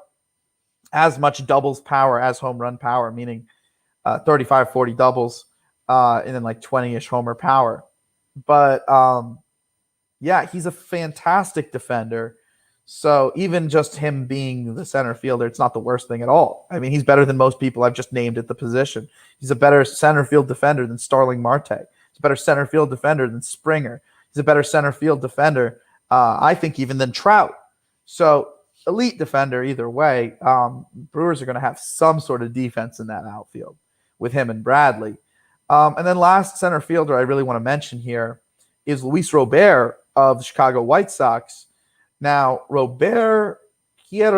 as much doubles power as home run power, meaning 35, 40 doubles, and then like 20-ish homer power. But yeah, he's a fantastic defender. So even just him being the center fielder, it's not the worst thing at all. I mean, he's better than most people I've just named at the position. He's a better center field defender than Starling Marte. He's a better center field defender than Springer. He's a better center field defender, I think, even than Trout. So elite defender either way. Brewers are going to have some sort of defense in that outfield with him and Bradley. And then last center fielder I really want to mention here is Luis Robert of the Chicago White Sox. Now, Robert, he had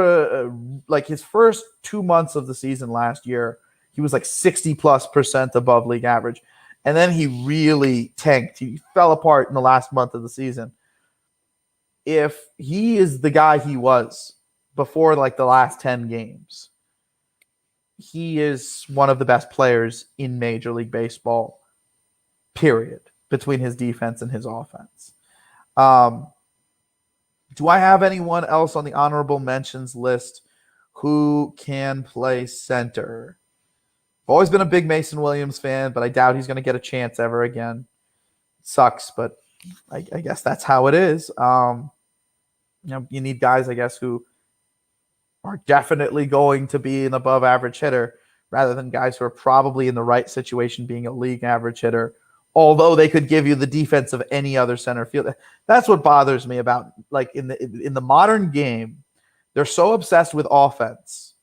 like his first 2 months of the season last year, he was like 60+% above league average. And then he really tanked. He fell apart in the last month of the season. If he is the guy he was before like the last 10 games, he is one of the best players in Major League Baseball, period, between his defense and his offense. Do I have anyone else on the honorable mentions list who can play center? I've always been a big Mason Williams fan, but I doubt he's going to get a chance ever again. It sucks, but I guess that's how it is. You need guys, I guess, who are definitely going to be an above average hitter rather than guys who are probably in the right situation being a league average hitter, although they could give you the defense of any other center field. That's what bothers me about, like, in the modern game, they're so obsessed with offense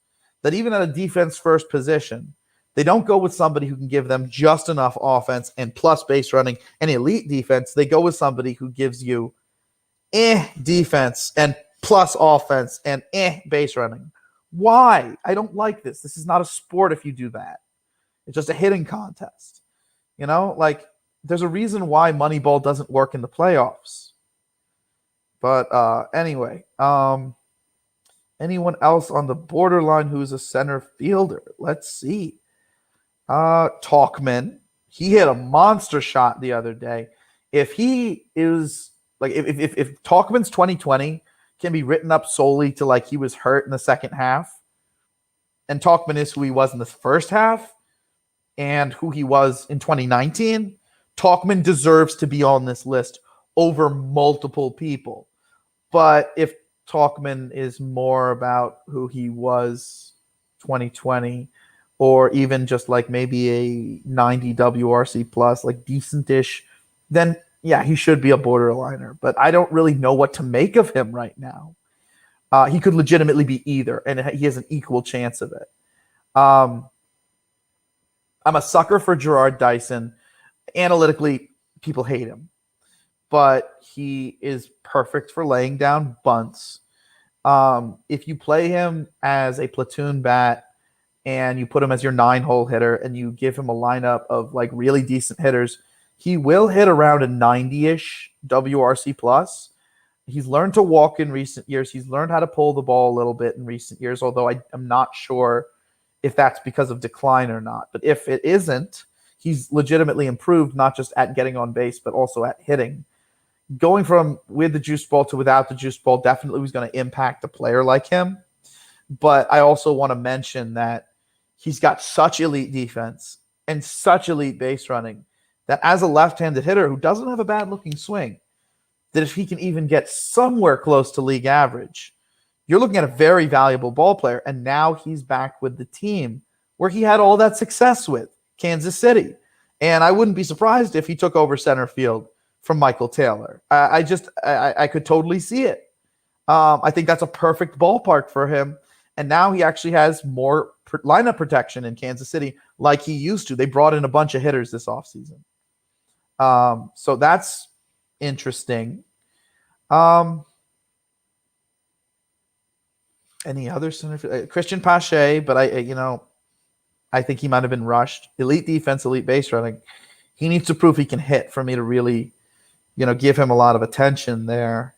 that even at a defense first position, they don't go with somebody who can give them just enough offense and plus base running and elite defense. They go with somebody who gives you defense and plus offense and base running. Why? I don't like this. This is not a sport if you do that. It's just a hitting contest. Like, there's a reason why Moneyball doesn't work in the playoffs. But anyway, anyone else on the borderline who's a center fielder? Let's see. Tauchman. He hit a monster shot the other day. If he is like, if Tauchman's 2020 can be written up solely to like he was hurt in the second half, and Tauchman is who he was in the first half and who he was in 2019, Tauchman deserves to be on this list over multiple people. But if Tauchman is more about who he was 2020, or even just like maybe a 90 WRC plus, like decent-ish, then yeah, he should be a borderliner. But I don't really know what to make of him right now. He could legitimately be either, and he has an equal chance of it. I'm a sucker for Gerard Dyson. Analytically, people hate him, but he is perfect for laying down bunts. If you play him as a platoon bat and you put him as your 9-hole hitter and you give him a lineup of like really decent hitters, he will hit around a 90-ish WRC plus. He's learned to walk in recent years. He's learned how to pull the ball a little bit in recent years, although I am not sure if that's because of decline or not. But if it isn't, he's legitimately improved, not just at getting on base, but also at hitting. Going from with the juice ball to without the juice ball definitely was going to impact a player like him. But I also want to mention that he's got such elite defense and such elite base running that as a left-handed hitter who doesn't have a bad-looking swing, that if he can even get somewhere close to league average, you're looking at a very valuable ball player. And now he's back with the team where he had all that success with, Kansas City. And I wouldn't be surprised if he took over center field from Michael Taylor. I could totally see it. I think that's a perfect ballpark for him. And now he actually has more lineup protection in Kansas City like he used to. They brought in a bunch of hitters this offseason. So that's interesting. Any other center? Christian Pache, but I think he might have been rushed. Elite defense, elite base running. He needs to prove he can hit for me to really, give him a lot of attention there.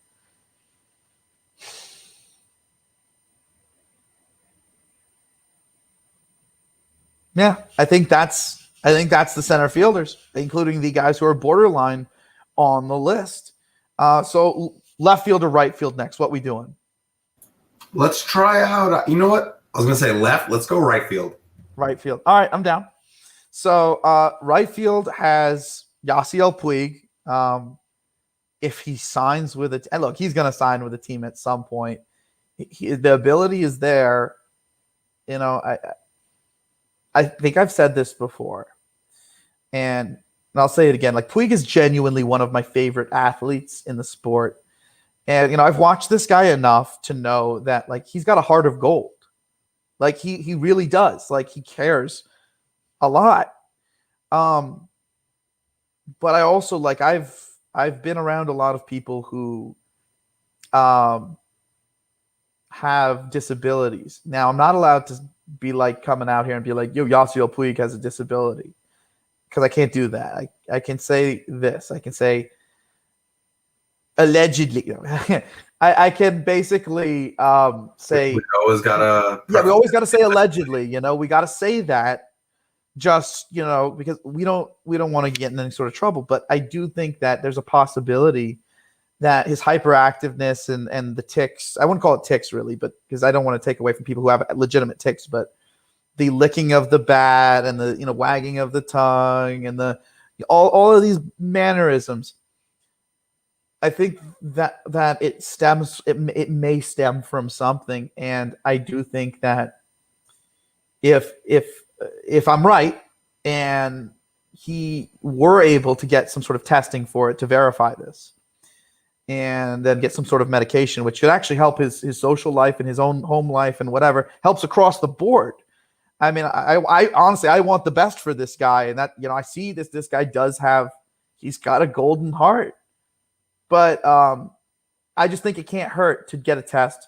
Yeah, I think that's the center fielders, including the guys who are borderline on the list. So left field or right field next? What we doing? Let's try out. You know what? I was going to say left. Let's go right field. Right field. All right, I'm down. So right field has Yasiel Puig. If he signs with it, and look, he's going to sign with a team at some point. The ability is there. I think I've said this before, and I'll say it again. Like, Puig is genuinely one of my favorite athletes in the sport. And, I've watched this guy enough to know that, like, he's got a heart of gold. Like, he really does. Like, he cares a lot. But I also, like, I've been around a lot of people who have disabilities. Now, I'm not allowed to be, like, coming out here and be like, yo, Yasiel Puig has a disability. Because I can't do that. I can say this. I can say, allegedly. I can basically say we always gotta we always got to say allegedly. We got to say that just because we don't want to get in any sort of trouble. But I do think that there's a possibility that his hyperactiveness and the tics, I wouldn't call it tics really, but because I don't want to take away from people who have legitimate tics, but the licking of the bat and the wagging of the tongue and the all of these mannerisms, I think that it may stem from something. And I do think that if I'm right and he were able to get some sort of testing for it to verify this and then get some sort of medication, which could actually help his social life and his own home life and whatever, helps across the board. I mean, I honestly, I want the best for this guy. And that, I see this guy he's got a golden heart. But I just think it can't hurt to get a test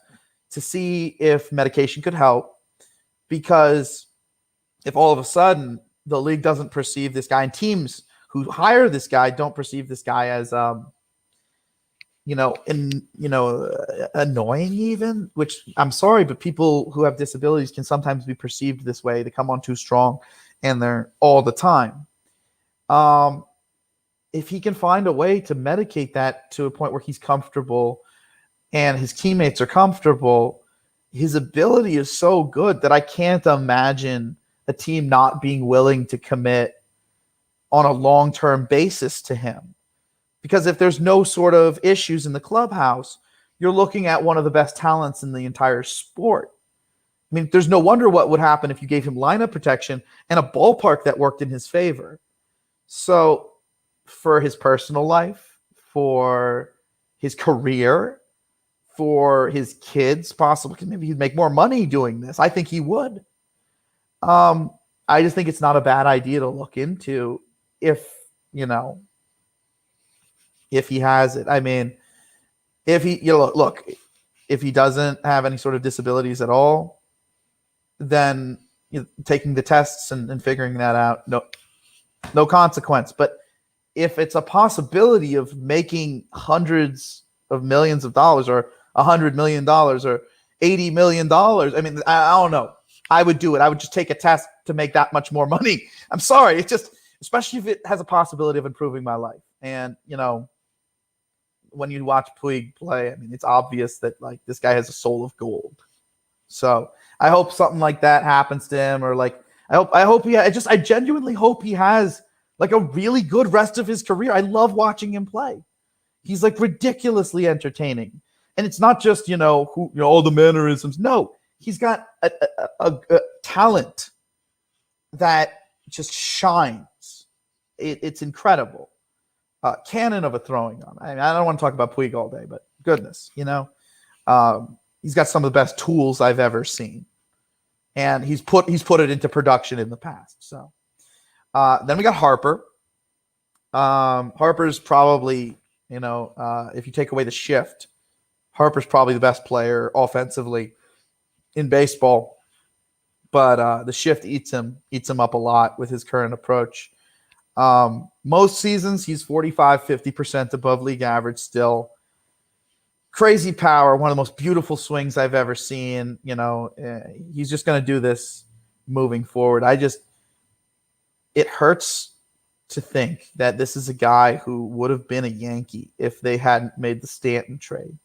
to see if medication could help, because if all of a sudden the league doesn't perceive this guy and teams who hire this guy don't perceive this guy as, annoying even, which I'm sorry, but people who have disabilities can sometimes be perceived this way. They come on too strong and they're all the time. If he can find a way to medicate that to a point where he's comfortable and his teammates are comfortable, his ability is so good that I can't imagine a team not being willing to commit on a long-term basis to him. Because if there's no sort of issues in the clubhouse, you're looking at one of the best talents in the entire sport. I mean, there's no wonder what would happen if you gave him lineup protection and a ballpark that worked in his favor. So for his personal life, for his career, for his kids, possibly, maybe he'd make more money doing this. I think he would. I just think it's not a bad idea to look into if he has it. I mean, if he, look, if he doesn't have any sort of disabilities at all, then taking the tests and figuring that out, no consequence. But if it's a possibility of making hundreds of millions of dollars or $100 million or $80 million, I mean, I don't know. I would do it. I would just take a test to make that much more money. I'm sorry. It's just, especially if it has a possibility of improving my life. And, when you watch Puig play, I mean, it's obvious that, like, this guy has a soul of gold. So I hope something like that happens to him, or like, I genuinely hope he has like a really good rest of his career. I love watching him play. He's like ridiculously entertaining. And it's not just, all the mannerisms. No, he's got a talent that just shines. It's incredible. Cannon of a throwing arm. I mean, I don't want to talk about Puig all day, but goodness, he's got some of the best tools I've ever seen. And he's put it into production in the past. So then we got Harper. Harper's probably, if you take away the shift, Harper's probably the best player offensively in baseball. But the shift eats him up a lot with his current approach. Most seasons, he's 45-50% above league average still. Crazy power, one of the most beautiful swings I've ever seen. He's just going to do this moving forward. It hurts to think that this is a guy who would have been a Yankee if they hadn't made the Stanton trade.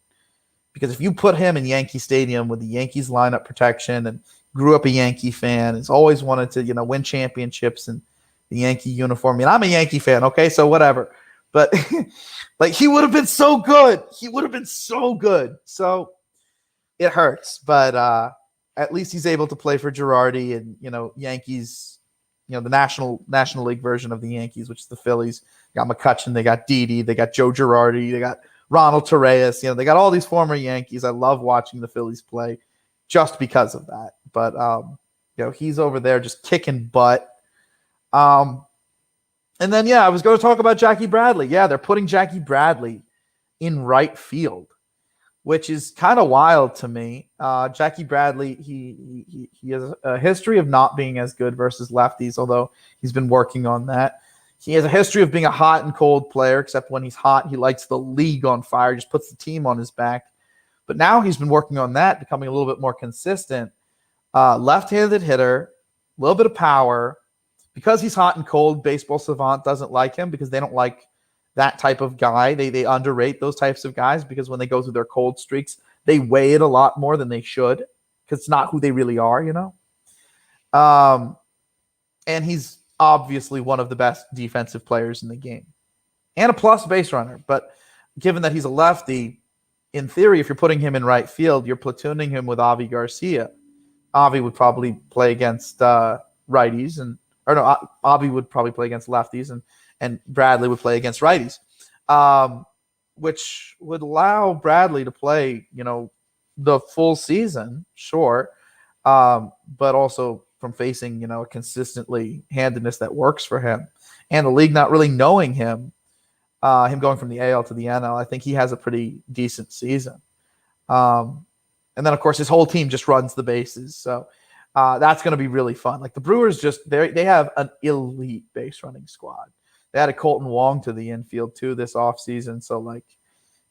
Because if you put him in Yankee Stadium with the Yankees lineup protection and grew up a Yankee fan, has always wanted to, win championships and the Yankee uniform. I mean, I'm a Yankee fan, okay, so whatever. But like, he would have been so good. He would have been so good. So it hurts, but at least he's able to play for Girardi and Yankees. The National League version of the Yankees, which is the Phillies. They got McCutchen, they got Didi, they got Joe Girardi, they got Ronald Torreyes. They got all these former Yankees. I love watching the Phillies play just because of that. But he's over there just kicking butt. And then I was going to talk about Jackie Bradley. Yeah, they're putting Jackie Bradley in right field, which is kind of wild to me. Jackie Bradley, he has a history of not being as good versus lefties, although he's been working on that. He has a history of being a hot and cold player, except when he's hot, he lights the league on fire, just puts the team on his back. But now he's been working on that, becoming a little bit more consistent. Left-handed hitter, a little bit of power. Because he's hot and cold, Baseball Savant doesn't like him because they don't like that type of guy. They underrate those types of guys because when they go through their cold streaks, they weigh it a lot more than they should because it's not who they really are, And he's obviously one of the best defensive players in the game and a plus base runner. But given that he's a lefty, in theory, if you're putting him in right field, you're platooning him with Avi Garcia. Avi would probably play against righties Avi would probably play against lefties and Bradley would play against righties, which would allow Bradley to play, the full season, sure, but also from facing, a consistently handedness that works for him and the league not really knowing him going from the AL to the NL. I think he has a pretty decent season. And then, of course, his whole team just runs the bases. So that's going to be really fun. Like the Brewers they have an elite base running squad. They added Colton Wong to the infield too this offseason. So like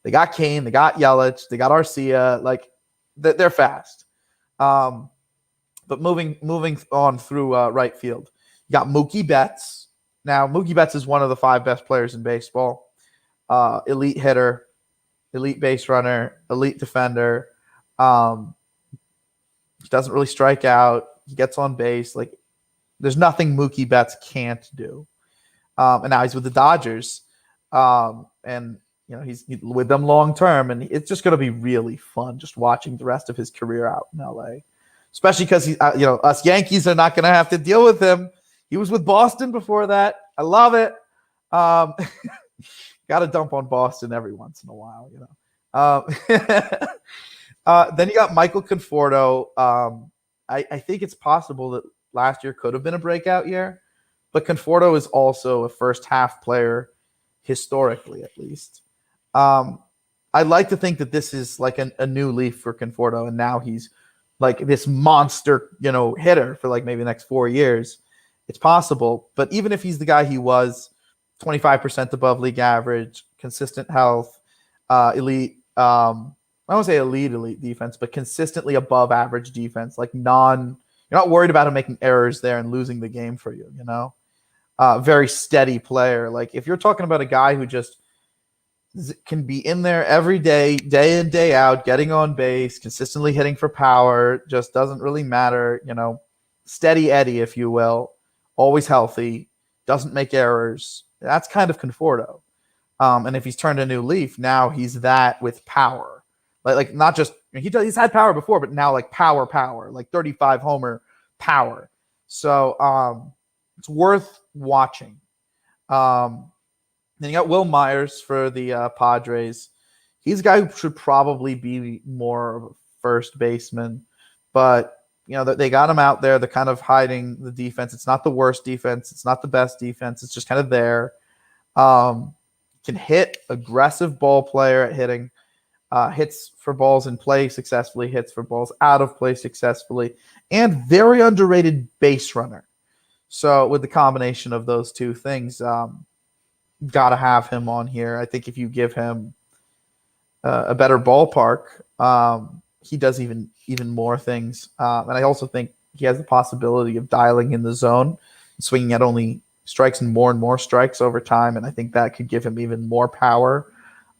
they got Kane, they got Yelich, they got Arcia. Like they're fast. But moving on through right field, you got Mookie Betts. Now Mookie Betts is one of the 5 best players in baseball. Elite hitter, elite base runner, elite defender. He doesn't really strike out. He gets on base. Like, there's nothing Mookie Betts can't do. And now he's with the Dodgers. And, he's with them long term. And it's just going to be really fun just watching the rest of his career out in L.A. Especially because, us Yankees are not going to have to deal with him. He was with Boston before that. I love it. Got to dump on Boston every once in a while, Then you got Michael Conforto. I think it's possible that last year could have been a breakout year, but Conforto is also a first half player, historically at least. I'd like to think that this is like a new leaf for Conforto, and now he's like this monster, hitter for like maybe the next 4 years. It's possible, but even if he's the guy he was, 25% above league average, consistent health, elite. I won't say elite defense, but consistently above average defense. Like you're not worried about him making errors there and losing the game for you. Very steady player. Like if you're talking about a guy who just can be in there every day, day in, day out, getting on base, consistently hitting for power, just doesn't really matter. Steady Eddie, if you will, always healthy, doesn't make errors. That's kind of Conforto. And if he's turned a new leaf, now he's that with power. Like not just he's had power before, but now like power, like 35 homer power. So it's worth watching. Then you got Will Myers for the Padres. He's a guy who should probably be more of a first baseman, but they got him out there. They're kind of hiding the defense. It's not the worst defense. It's not the best defense. It's just kind of there. Can hit, aggressive ball player at hitting. Hits for balls in play successfully, hits for balls out of play successfully, and very underrated base runner. So with the combination of those two things, got to have him on here. I think if you give him a better ballpark, he does even more things. And I also think he has the possibility of dialing in the zone, swinging at only strikes and more strikes over time, and I think that could give him even more power.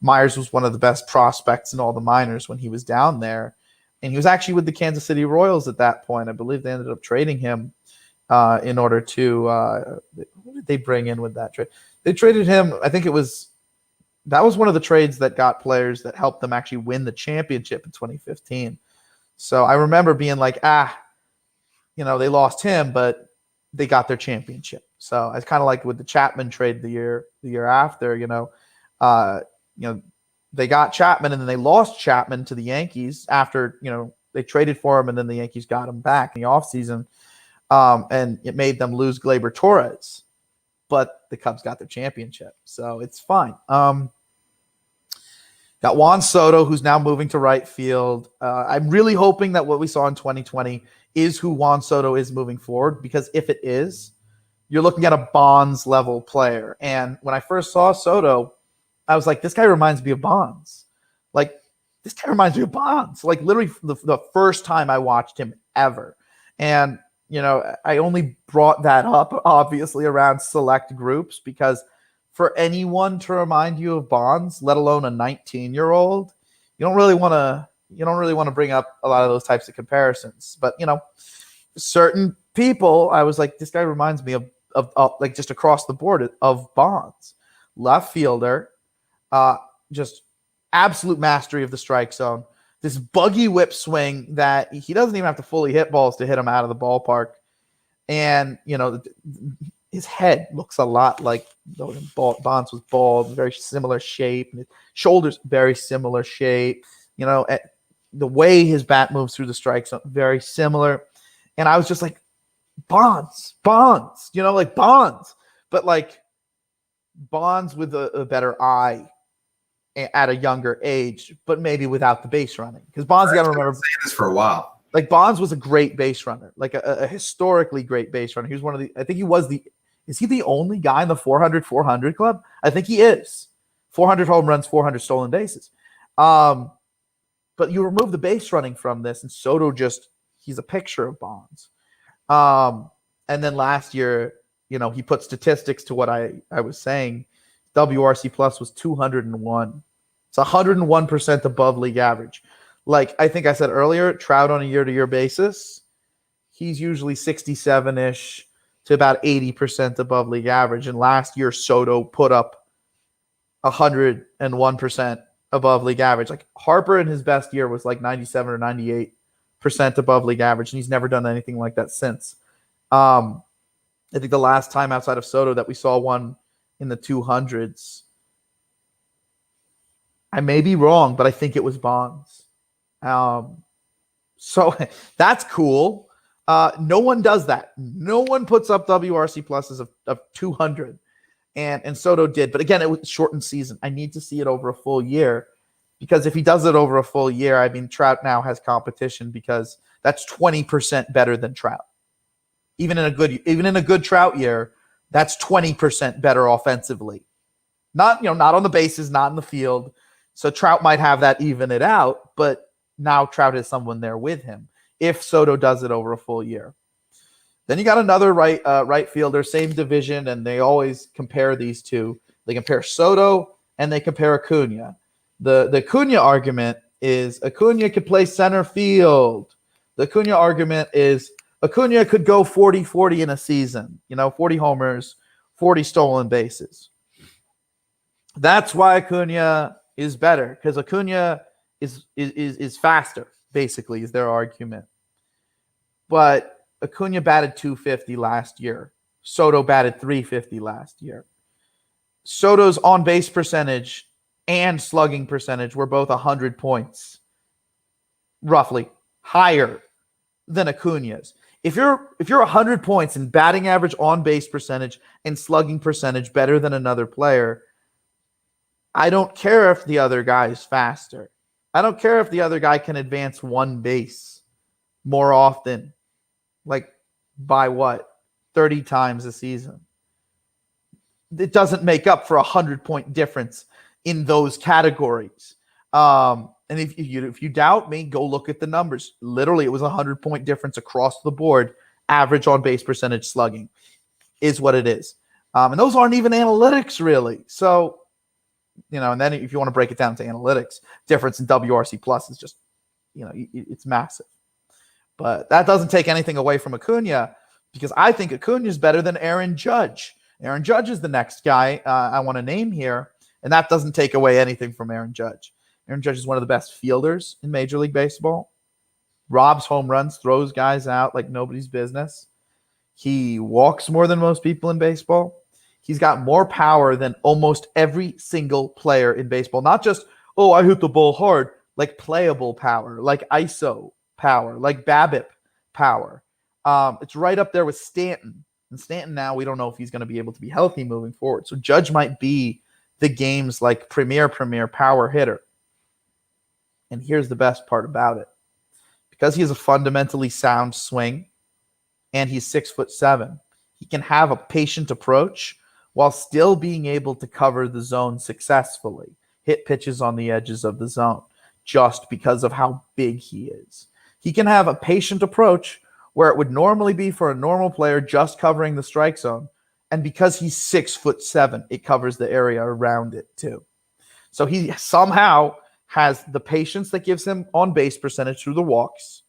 Myers was one of the best prospects in all the minors when he was down there, and he was actually with the Kansas City Royals at that point. I believe they ended up trading him in order to who did they bring in with that trade? They traded him. I think that was one of the trades that got players that helped them actually win the championship in 2015. So I remember being like, they lost him, but they got their championship. So it's kind of like with the Chapman trade the year after, they got Chapman, and then they lost Chapman to the Yankees after, they traded for him, and then the Yankees got him back in the offseason. And it made them lose Gleyber Torres. But the Cubs got their championship, so it's fine. Got Juan Soto, who's now moving to right field. I'm really hoping that what we saw in 2020 is who Juan Soto is moving forward, because if it is, you're looking at a Bonds-level player. And when I first saw Soto, I was like, this guy reminds me of Bonds. Like, this guy reminds me of Bonds. Like, literally the first time I watched him ever. And, I only brought that up, obviously, around select groups, because for anyone to remind you of Bonds, let alone a 19-year-old, you don't really want to bring up a lot of those types of comparisons. But, certain people, I was like, this guy reminds me of like just across the board of Bonds. Left fielder, just absolute mastery of the strike zone. This buggy whip swing that he doesn't even have to fully hit balls to hit him out of the ballpark. And, his head looks a lot like Bonds was bald, very similar shape. And his shoulders, very similar shape. The way his bat moves through the strike zone, very similar. And I was just like, Bonds, like Bonds. But like Bonds with a better eye at a younger age, but maybe without the base running. Because Bonds, you got to remember, saying this for a while. Like Bonds was a great base runner, like a historically great base runner. He was one of the, I think he was is he the only guy in the 400 club? I think he is. 400 home runs, 400 stolen bases. But you remove the base running from this, and Soto he's a picture of Bonds. And then last year, he put statistics to what I was saying. WRC plus was 201. It's 101% above league average. Like I think I said earlier, Trout on a year-to-year basis, he's usually 67-ish to about 80% above league average. And last year, Soto put up 101% above league average. Like Harper in his best year was like 97 or 98% above league average, and he's never done anything like that since. I think the last time outside of Soto that we saw one in the 200s, I may be wrong, but I think it was Bonds. So that's cool. No one does that. No one puts up WRC pluses of 200, and Soto did. But again, it was a shortened season. I need to see it over a full year, because if he does it over a full year, I mean, Trout now has competition, because that's 20% better than Trout. Even in a good Trout year, that's 20% better offensively. Not on the bases, not in the field. So Trout might have that even it out, but now Trout has someone there with him if Soto does it over a full year. Then you got another right fielder, same division, and they always compare these two. They compare Soto and they compare Acuna. The Acuna argument is Acuna could play center field. The Acuna argument is Acuna could go 40-40 in a season, 40 homers, 40 stolen bases. That's why Acuna is better, because Acuna is faster, basically, is their argument. But Acuna batted 250 last year. Soto batted 350 last year. Soto's on-base percentage and slugging percentage were both 100 points, roughly, higher than Acuna's. If you're 100 points in batting average, on-base percentage, and slugging percentage better than another player, I don't care if the other guy is faster. I don't care if the other guy can advance one base more often, like by 30 times a season. It doesn't make up for 100-point difference in those categories. And if you doubt me, go look at the numbers. Literally, it was a 100-point difference across the board. Average on-base percentage, slugging is what it is. And those aren't even analytics, really. So, and then if you want to break it down to analytics, difference in WRC plus is just, it's massive. But that doesn't take anything away from Acuna, because I think Acuna is better than Aaron Judge. Aaron Judge is the next guy I want to name here, and that doesn't take away anything from Aaron Judge. Aaron Judge is one of the best fielders in Major League Baseball. Robs home runs, throws guys out like nobody's business. He walks more than most people in baseball. He's got more power than almost every single player in baseball, not just oh, I hit the ball hard, like playable power, like ISO power, like BABIP power. It's right up there with Stanton. And Stanton now, we don't know if he's going to be able to be healthy moving forward. So Judge might be the game's like premier power hitter. And here's the best part about it. Because he has a fundamentally sound swing and he's 6'7", he can have a patient approach while still being able to cover the zone successfully, hit pitches on the edges of the zone, just because of how big he is. He can have a patient approach where it would normally be for a normal player just covering the strike zone. And because he's 6'7", it covers the area around it too. So he somehow has the patience that gives him on-base percentage through the walks,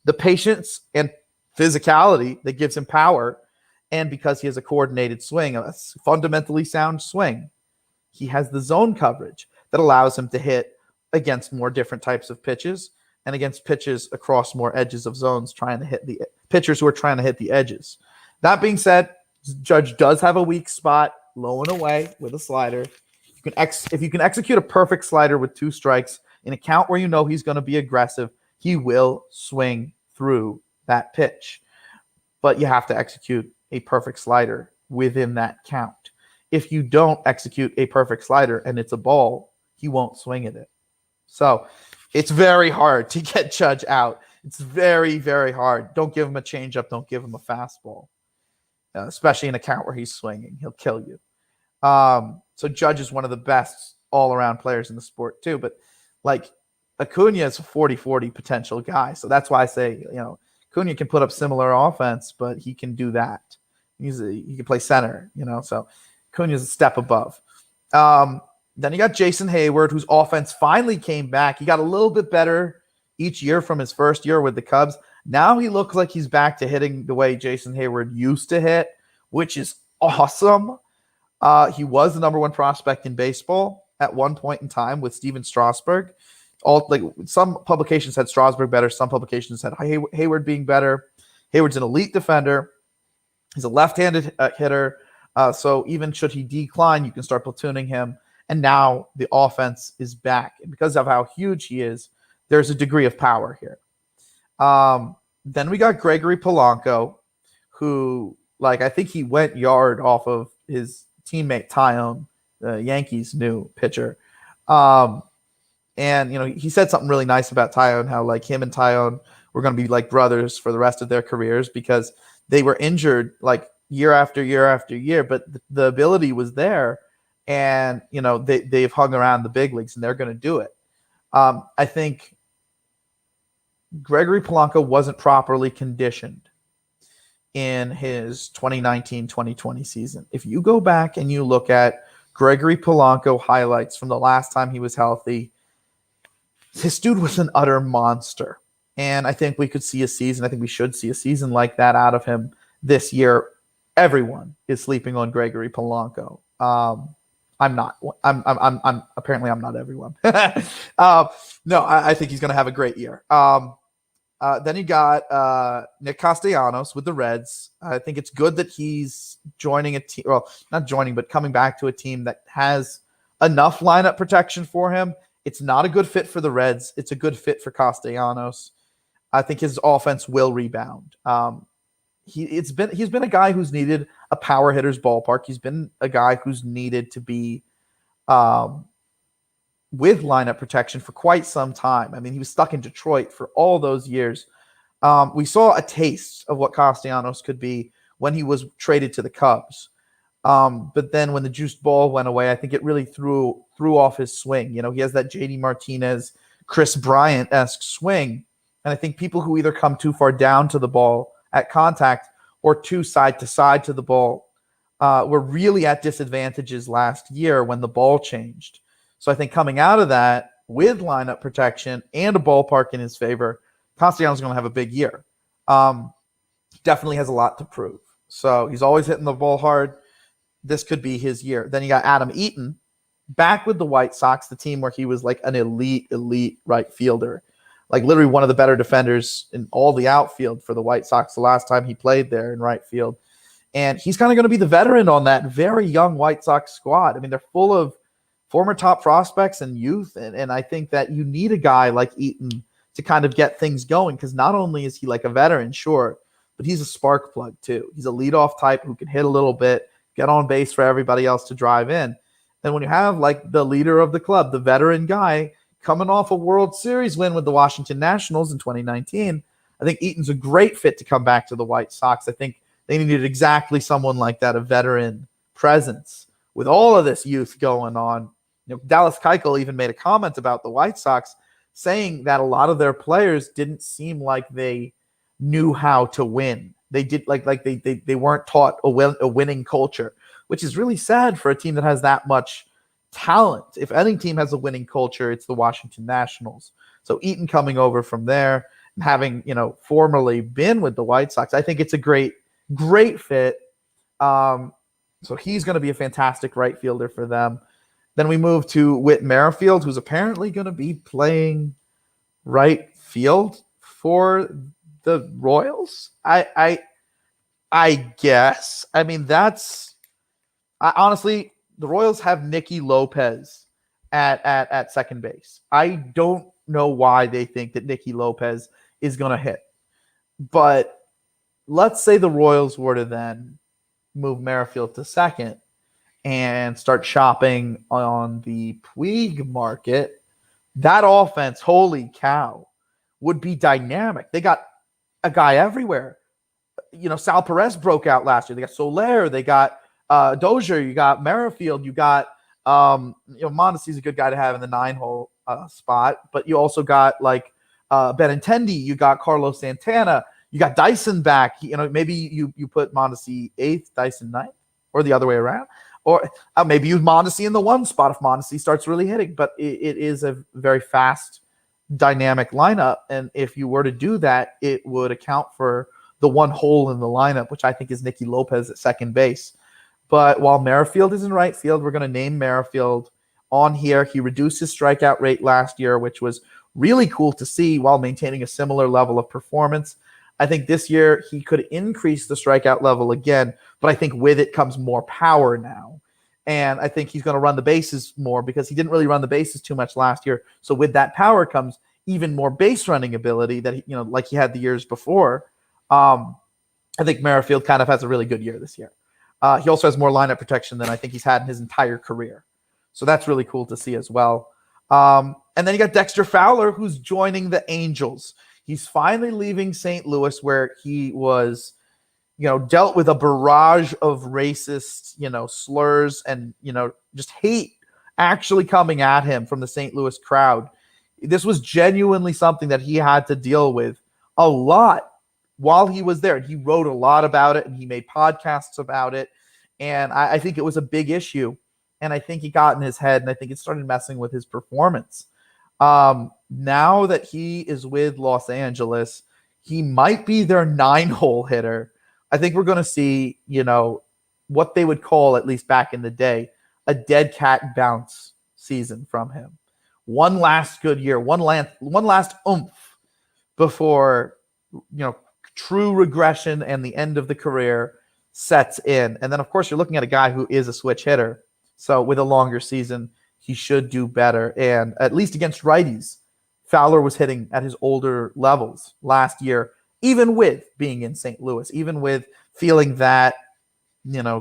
the patience and physicality that gives him power, and because he has a coordinated swing, a fundamentally sound swing, he has the zone coverage that allows him to hit against more different types of pitches and against pitches across more edges of zones, trying to hit the pitchers who are trying to hit the edges. That being said, Judge does have a weak spot, low and away with a slider. If you can execute a perfect slider with 2 strikes in a count where you know he's going to be aggressive, he will swing through that pitch. But you have to execute a perfect slider within that count. If you don't execute a perfect slider and it's a ball, he won't swing at it. So it's very hard to get Judge out. It's very, very hard. Don't give him a changeup. Don't give him a fastball, especially in a count where he's swinging. He'll kill you. So Judge is one of the best all-around players in the sport too. But like Acuna is a 40-40 potential guy. So that's why I say, Acuna can put up similar offense, but he can do that. He can play center, so Acuna is a step above. Then you got Jason Hayward, whose offense finally came back. He got a little bit better each year from his first year with the Cubs. Now he looks like he's back to hitting the way Jason Hayward used to hit, which is awesome. He was the number 1 prospect in baseball at one point in time with Steven Strasburg. Some publications had Strasburg better. Some publications had Hayward being better. Hayward's an elite defender. He's a left-handed hitter. So even should he decline, you can start platooning him. And now the offense is back. And because of how huge he is, there's a degree of power here. Then we got Gregory Polanco, who, I think he went yard off of his teammate Tyone, the Yankees' new pitcher. And, he said something really nice about Tyone, how, him and Tyone were going to be like brothers for the rest of their careers because they were injured, year after year after year, but the ability was there. And, they've hung around the big leagues, and they're going to do it. I think Gregory Polanco wasn't properly conditioned in his 2019-2020 season. If you go back and you look at Gregory Polanco highlights from the last time he was healthy, this dude was an utter monster. And I think we could see a season, I think we should see a season like that out of him this year. Everyone is sleeping on Gregory Polanco. I'm not. I'm apparently I'm not everyone. No, I think he's going to have a great year. Then you got Nick Castellanos with the Reds. I think it's good that he's joining a team. Well, not joining, but coming back to a team that has enough lineup protection for him. It's not a good fit for the Reds. It's a good fit for Castellanos. I think his offense will rebound. He's been a guy who's needed a power hitter's ballpark. He's been a guy who's needed to be with lineup protection for quite some time. I mean, he was stuck in Detroit for all those years. We saw a taste of what Castellanos could be when he was traded to the Cubs. But then when the juiced ball went away, I think it really threw off his swing. He has that JD Martinez, Chris Bryant-esque swing. And I think people who either come too far down to the ball at contact or too side to side to the ball were really at disadvantages last year when the ball changed. So I think coming out of that with lineup protection and a ballpark in his favor, Castellanos is going to have a big year. He definitely has a lot to prove. So he's always hitting the ball hard. This could be his year. Then you got Adam Eaton back with the White Sox, the team where he was like an elite right fielder. Like literally one of the better defenders in all the outfield for the White Sox the last time he played there in right field. And he's kind of going to be the veteran on that very young White Sox squad. I mean, they're full of former top prospects and youth. And I think that you need a guy like Eaton to kind of get things going, because not only is he like a veteran, sure, but he's a spark plug too. He's a leadoff type who can hit a little bit, get on base for everybody else to drive in. And when you have like the leader of the club, the veteran guy coming off a World Series win with the Washington Nationals in 2019, I think Eaton's a great fit to come back to the White Sox. I think they needed exactly someone like that, a veteran presence with all of this youth going on. Dallas Keuchel even made a comment about the White Sox saying that a lot of their players didn't seem like they knew how to win. They did they weren't taught a winning culture, which is really sad for a team that has that much talent. If any team has a winning culture, it's the Washington Nationals. So Eaton coming over from there and having, formerly been with the White Sox, I think it's a great fit. So he's going to be a fantastic right fielder for them. Then we move to Whit Merrifield, who's apparently going to be playing right field for the Royals. I guess. I mean, honestly, the Royals have Nicky Lopez at second base. I don't know why they think that Nicky Lopez is going to hit. But let's say the Royals were to then move Merrifield to second and start shopping on the Puig market. That offense, holy cow, would be dynamic. They got a guy everywhere. Sal Perez broke out last year. They got Soler. They got Dozier. You got Merrifield. You got Mondesi's a good guy to have in the 9-hole spot. But you also got like Benintendi. You got Carlos Santana. You got Dyson back. Maybe you put Mondesi 8th, Dyson 9th, or the other way around. Or maybe use Mondesi in the 1 spot if Mondesi starts really hitting. But it is a very fast, dynamic lineup. And if you were to do that, it would account for the one hole in the lineup, which I think is Nicky Lopez at second base. But while Merrifield is in right field, we're going to name Merrifield on here. He reduced his strikeout rate last year, which was really cool to see, while maintaining a similar level of performance. I think this year he could increase the strikeout level again, but I think with it comes more power now. And I think he's going to run the bases more, because he didn't really run the bases too much last year. So with that power comes even more base running ability that like he had the years before. I think Merrifield kind of has a really good year this year. He also has more lineup protection than I think he's had in his entire career. So that's really cool to see as well. And then you got Dexter Fowler, who's joining the Angels. He's finally leaving St. Louis, where he was, dealt with a barrage of racist, slurs and, just hate actually coming at him from the St. Louis crowd. This was genuinely something that he had to deal with a lot while he was there. And he wrote a lot about it, and he made podcasts about it. And I think it was a big issue. And I think he got in his head, and I think it started messing with his performance. Now that he is with Los Angeles, he might be their 9-hole hitter. I think we're going to see, what they would call, at least back in the day, a dead cat bounce season from him. One last good year, one last oomph before, true regression and the end of the career sets in. And then, of course, you're looking at a guy who is a switch hitter. So with a longer season, he should do better. And at least against righties, Fowler was hitting at his older levels last year, even with being in St. Louis, even with feeling that,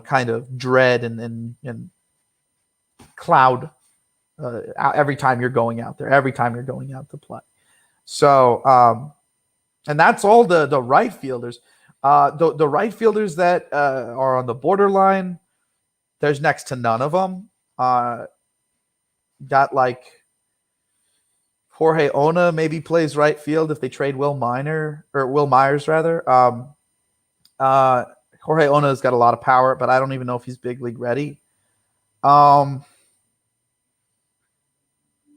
kind of dread and cloud every time you're going out there, every time you're going out to play. So, and that's all the right fielders. The right fielders that are on the borderline, there's next to none of them. Got like Jorge Ona maybe plays right field if they trade Will Myers rather. Jorge Ona's got a lot of power, but I don't even know if he's big league ready.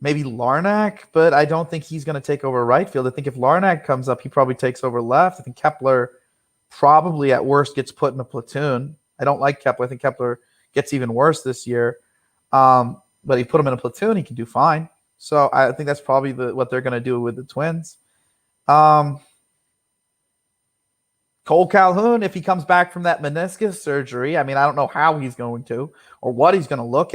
Maybe Larnack, but I don't think he's going to take over right field. I think if Larnack comes up, he probably takes over left. I think Kepler probably at worst gets put in a platoon. I don't like Kepler. I think Kepler gets even worse this year. But if you put him in a platoon, he can do fine. So I think that's probably what they're going to do with the Twins. Cole Calhoun, if he comes back from that meniscus surgery, I mean, I don't know how he's going to or what he's going to look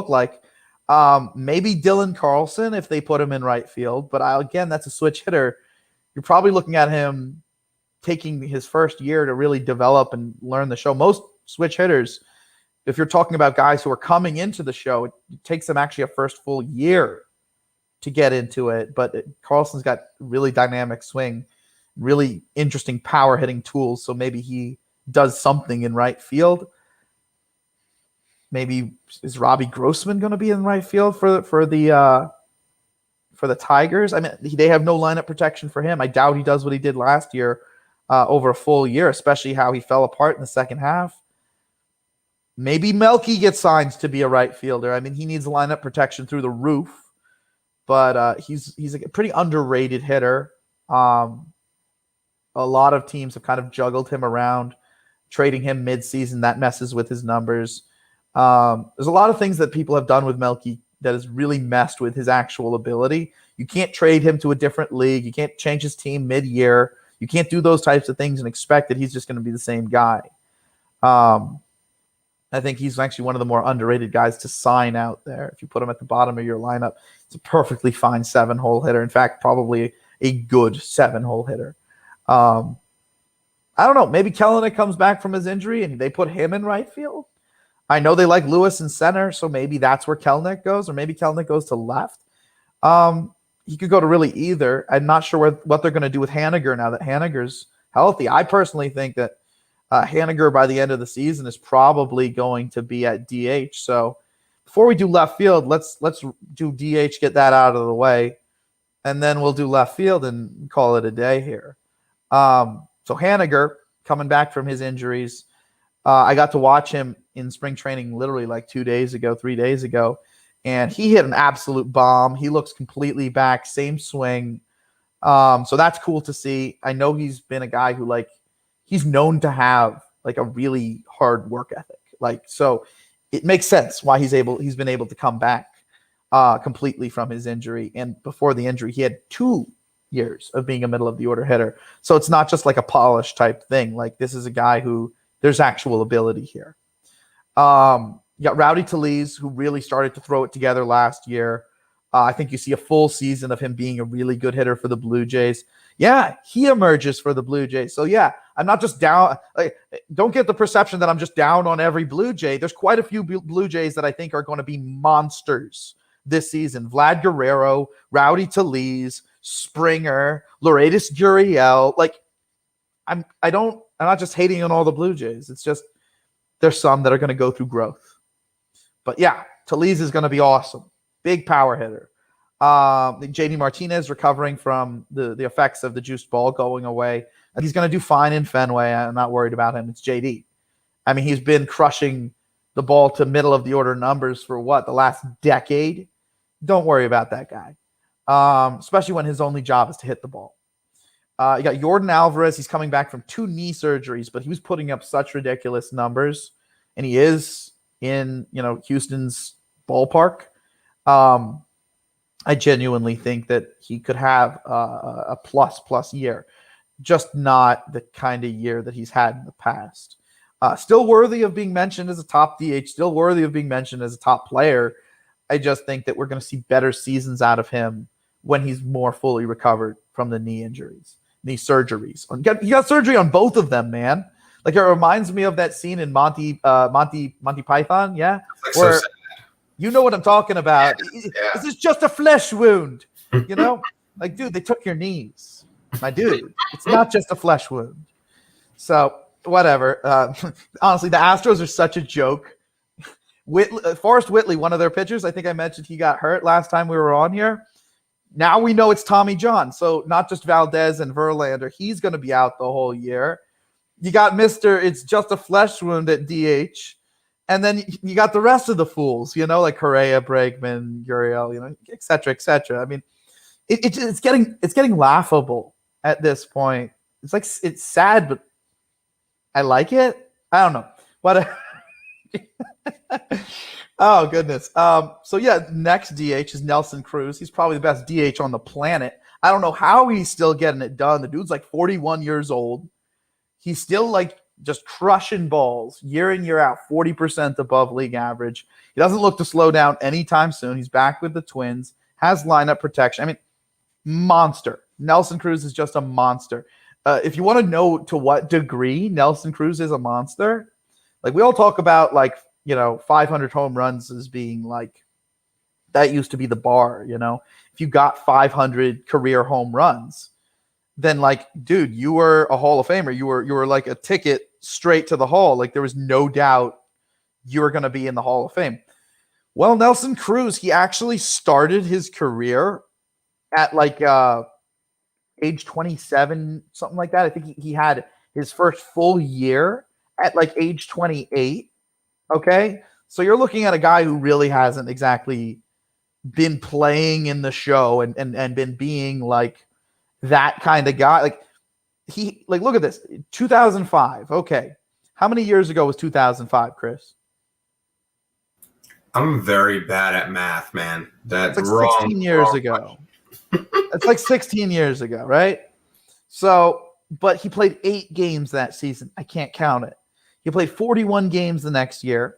like. Maybe Dylan Carlson if they put him in right field. But again, that's a switch hitter. You're probably looking at him taking his first year to really develop and learn the show. Most switch hitters, if you're talking about guys who are coming into the show, it takes them actually a first full year to get into it. But Carlson's got really dynamic swing, really interesting power hitting tools. So maybe he does something in right field. Maybe is Robbie Grossman going to be in right field for the Tigers? I mean, they have no lineup protection for him. I doubt he does what he did last year over a full year, especially how he fell apart in the second half. Maybe Melky gets signed to be a right fielder. I mean, he needs lineup protection through the roof, but he's a pretty underrated hitter. A lot of teams have kind of juggled him around, trading him midseason. That messes with his numbers. There's a lot of things that people have done with Melky that has really messed with his actual ability. You can't trade him to a different league. You can't change his team mid-year. You can't do those types of things and expect that he's just going to be the same guy. I think he's actually one of the more underrated guys to sign out there. If you put him at the bottom of your lineup, it's a perfectly fine 7-hole hitter. In fact, probably a good 7-hole hitter. I don't know. Maybe Kelenic comes back from his injury and they put him in right field. I know they like Lewis in center, so maybe that's where Kelenic goes, or maybe Kelenic goes to left. He could go to really either. I'm not sure what they're going to do with Haniger now that Haniger's healthy. I personally think that Haniger by the end of the season is probably going to be at DH. So before we do left field, let's do DH, get that out of the way, and then we'll do left field and call it a day here. So Haniger coming back from his injuries. I got to watch him in spring training literally like 3 days ago, and he hit an absolute bomb. He looks completely back, same swing. So that's cool to see. I know he's been a guy who he's known to have like a really hard work ethic. So it makes sense why he's been able to come back completely from his injury. And before the injury, he had 2 years of being a middle of the order hitter. So it's not just like a polish type thing. Like this is a guy who there's actual ability here. You got Rowdy Tellez, who really started to throw it together last year. I think you see a full season of him being a really good hitter for the Blue Jays. Yeah, he emerges for the Blue Jays. So yeah, I'm not just down. Don't get the perception that I'm just down on every Blue Jay. There's quite a few Blue Jays that I think are going to be monsters this season. Vlad Guerrero, Rowdy Tellez, Springer, Lourdes Gurriel. I'm not just hating on all the Blue Jays. It's just there's some that are going to go through growth. But yeah, Tellez is going to be awesome. Big power hitter. JD Martinez recovering from the effects of the juiced ball going away. And he's going to do fine in Fenway. I'm not worried about him. It's JD. I mean, he's been crushing the ball to middle of the order numbers for the last decade. Don't worry about that guy. Especially when his only job is to hit the ball. You got Yordan Alvarez. He's coming back from 2 knee surgeries, but he was putting up such ridiculous numbers, and he is in Houston's ballpark. I genuinely think that he could have a plus year, just not the kind of year that he's had in the past. Still worthy of being mentioned as a top DH, still worthy of being mentioned as a top player. I just think that we're going to see better seasons out of him when he's more fully recovered from the knee injuries. Knee surgeries. He got surgery on both of them, man. It reminds me of that scene in Monty Python, yeah? Where you know what I'm talking about. Yeah. This is just a flesh wound, dude, they took your knees. My dude, it's not just a flesh wound. So, whatever. Honestly, the Astros are such a joke. Forrest Whitley, one of their pitchers, I think I mentioned he got hurt last time we were on here. Now we know it's Tommy John. So not just Valdez and Verlander. He's going to be out the whole year. You got Mr. It's just a flesh wound at DH. And then you got the rest of the fools, like Correa, Bregman, Gurriel, et cetera, et cetera. I mean, it's getting laughable at this point. It's sad, but I like it. I don't know. What? Oh, goodness. So, yeah, next DH is Nelson Cruz. He's probably the best DH on the planet. I don't know how he's still getting it done. The dude's 41 years old. He's still just crushing balls year in, year out, 40% above league average. He doesn't look to slow down anytime soon. He's back with the Twins, has lineup protection. I mean, monster. Nelson Cruz is just a monster. If you want to know to what degree Nelson Cruz is a monster, like we all talk about 500 home runs as being like, that used to be the bar, If you got 500 career home runs, then dude, you were a Hall of Famer. You were like a ticket straight to the Hall. Like there was no doubt you were going to be in the Hall of Fame. Well, Nelson Cruz, he actually started his career at age 27, something like that. I think he had his first full year at age 28. Okay. So you're looking at a guy who really hasn't exactly been playing in the show and been being that kind of guy. Look at this. 2005. Okay. How many years ago was 2005, Chris? I'm very bad at math, man. That's 16 years ago. That's 16 years ago, right? So, but he played 8 games that season. I can't count it. He played 41 games the next year.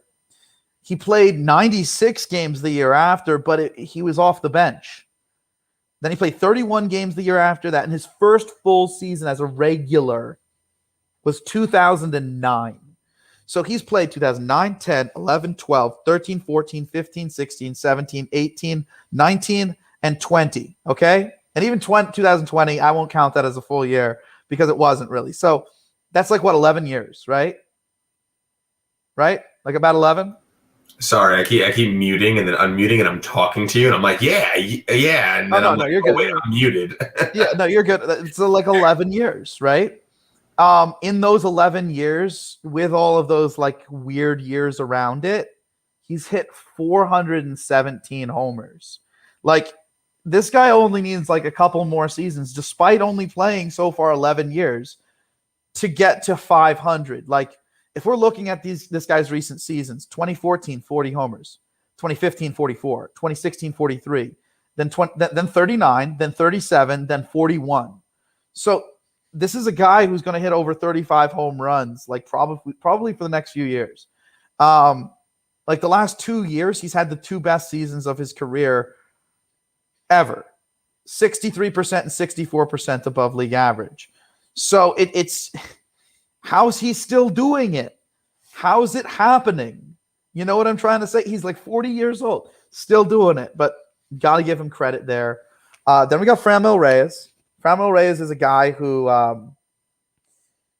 He played 96 games the year after, but he was off the bench. Then he played 31 games the year after that, and his first full season as a regular was 2009. So he's played 2009, 10, 11, 12, 13, 14, 15, 16, 17, 18, 19, and 20, okay? And even 2020, I won't count that as a full year because it wasn't really. So that's 11 years, right? Right? About 11? Sorry, I keep muting and then unmuting, and I'm talking to you, and I'm like, yeah, and then you're good. Wait, I'm muted. Yeah, no, you're good. It's 11 years, right? In those 11 years, with all of those weird years around it, he's hit 417 homers. This guy only needs a couple more seasons, despite only playing so far 11 years, to get to 500. If we're looking at this guy's recent seasons, 2014, 40 homers, 2015, 44, 2016, 43, then 39, then 37, then 41. So this is a guy who's going to hit over 35 home runs, probably for the next few years. The last 2 years, he's had the 2 best seasons of his career ever. 63% and 64% above league average. So it's how's he still doing it? How's it happening? You know what I'm trying to say? He's 40 years old, still doing it, but got to give him credit there. Then we got Franmil Reyes. Franmil Reyes is a guy who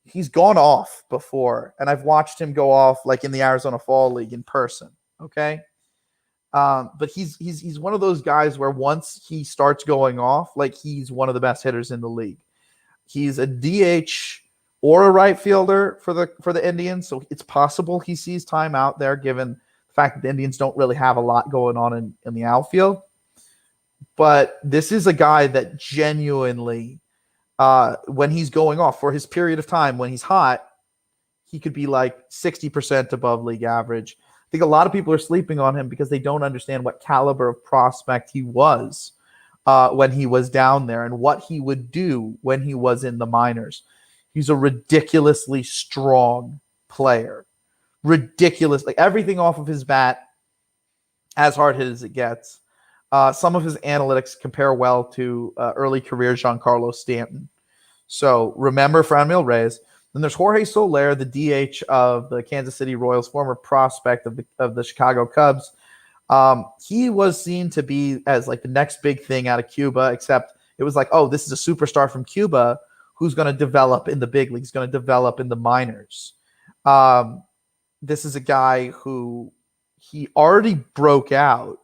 he's gone off before, and I've watched him go off in the Arizona Fall League in person, okay? But he's one of those guys where once he starts going off, he's one of the best hitters in the league. He's a DH or a right fielder for the Indians, so it's possible he sees time out there given the fact that the Indians don't really have a lot going on in the outfield. But this is a guy that genuinely, when he's going off for his period of time, when he's hot, he could be 60% above league average. I think a lot of people are sleeping on him because they don't understand what caliber of prospect he was when he was down there and what he would do when he was in the minors. He's a ridiculously strong player. Ridiculous. Everything off of his bat, as hard hit as it gets. Some of his analytics compare well to early career Giancarlo Stanton. So remember Franmil Reyes. Then there's Jorge Soler, the DH of the Kansas City Royals, former prospect of the Chicago Cubs. He was seen to be as the next big thing out of Cuba, except it was this is a superstar from Cuba who's going to develop in the big leagues, going to develop in the minors. This is a guy who he already broke out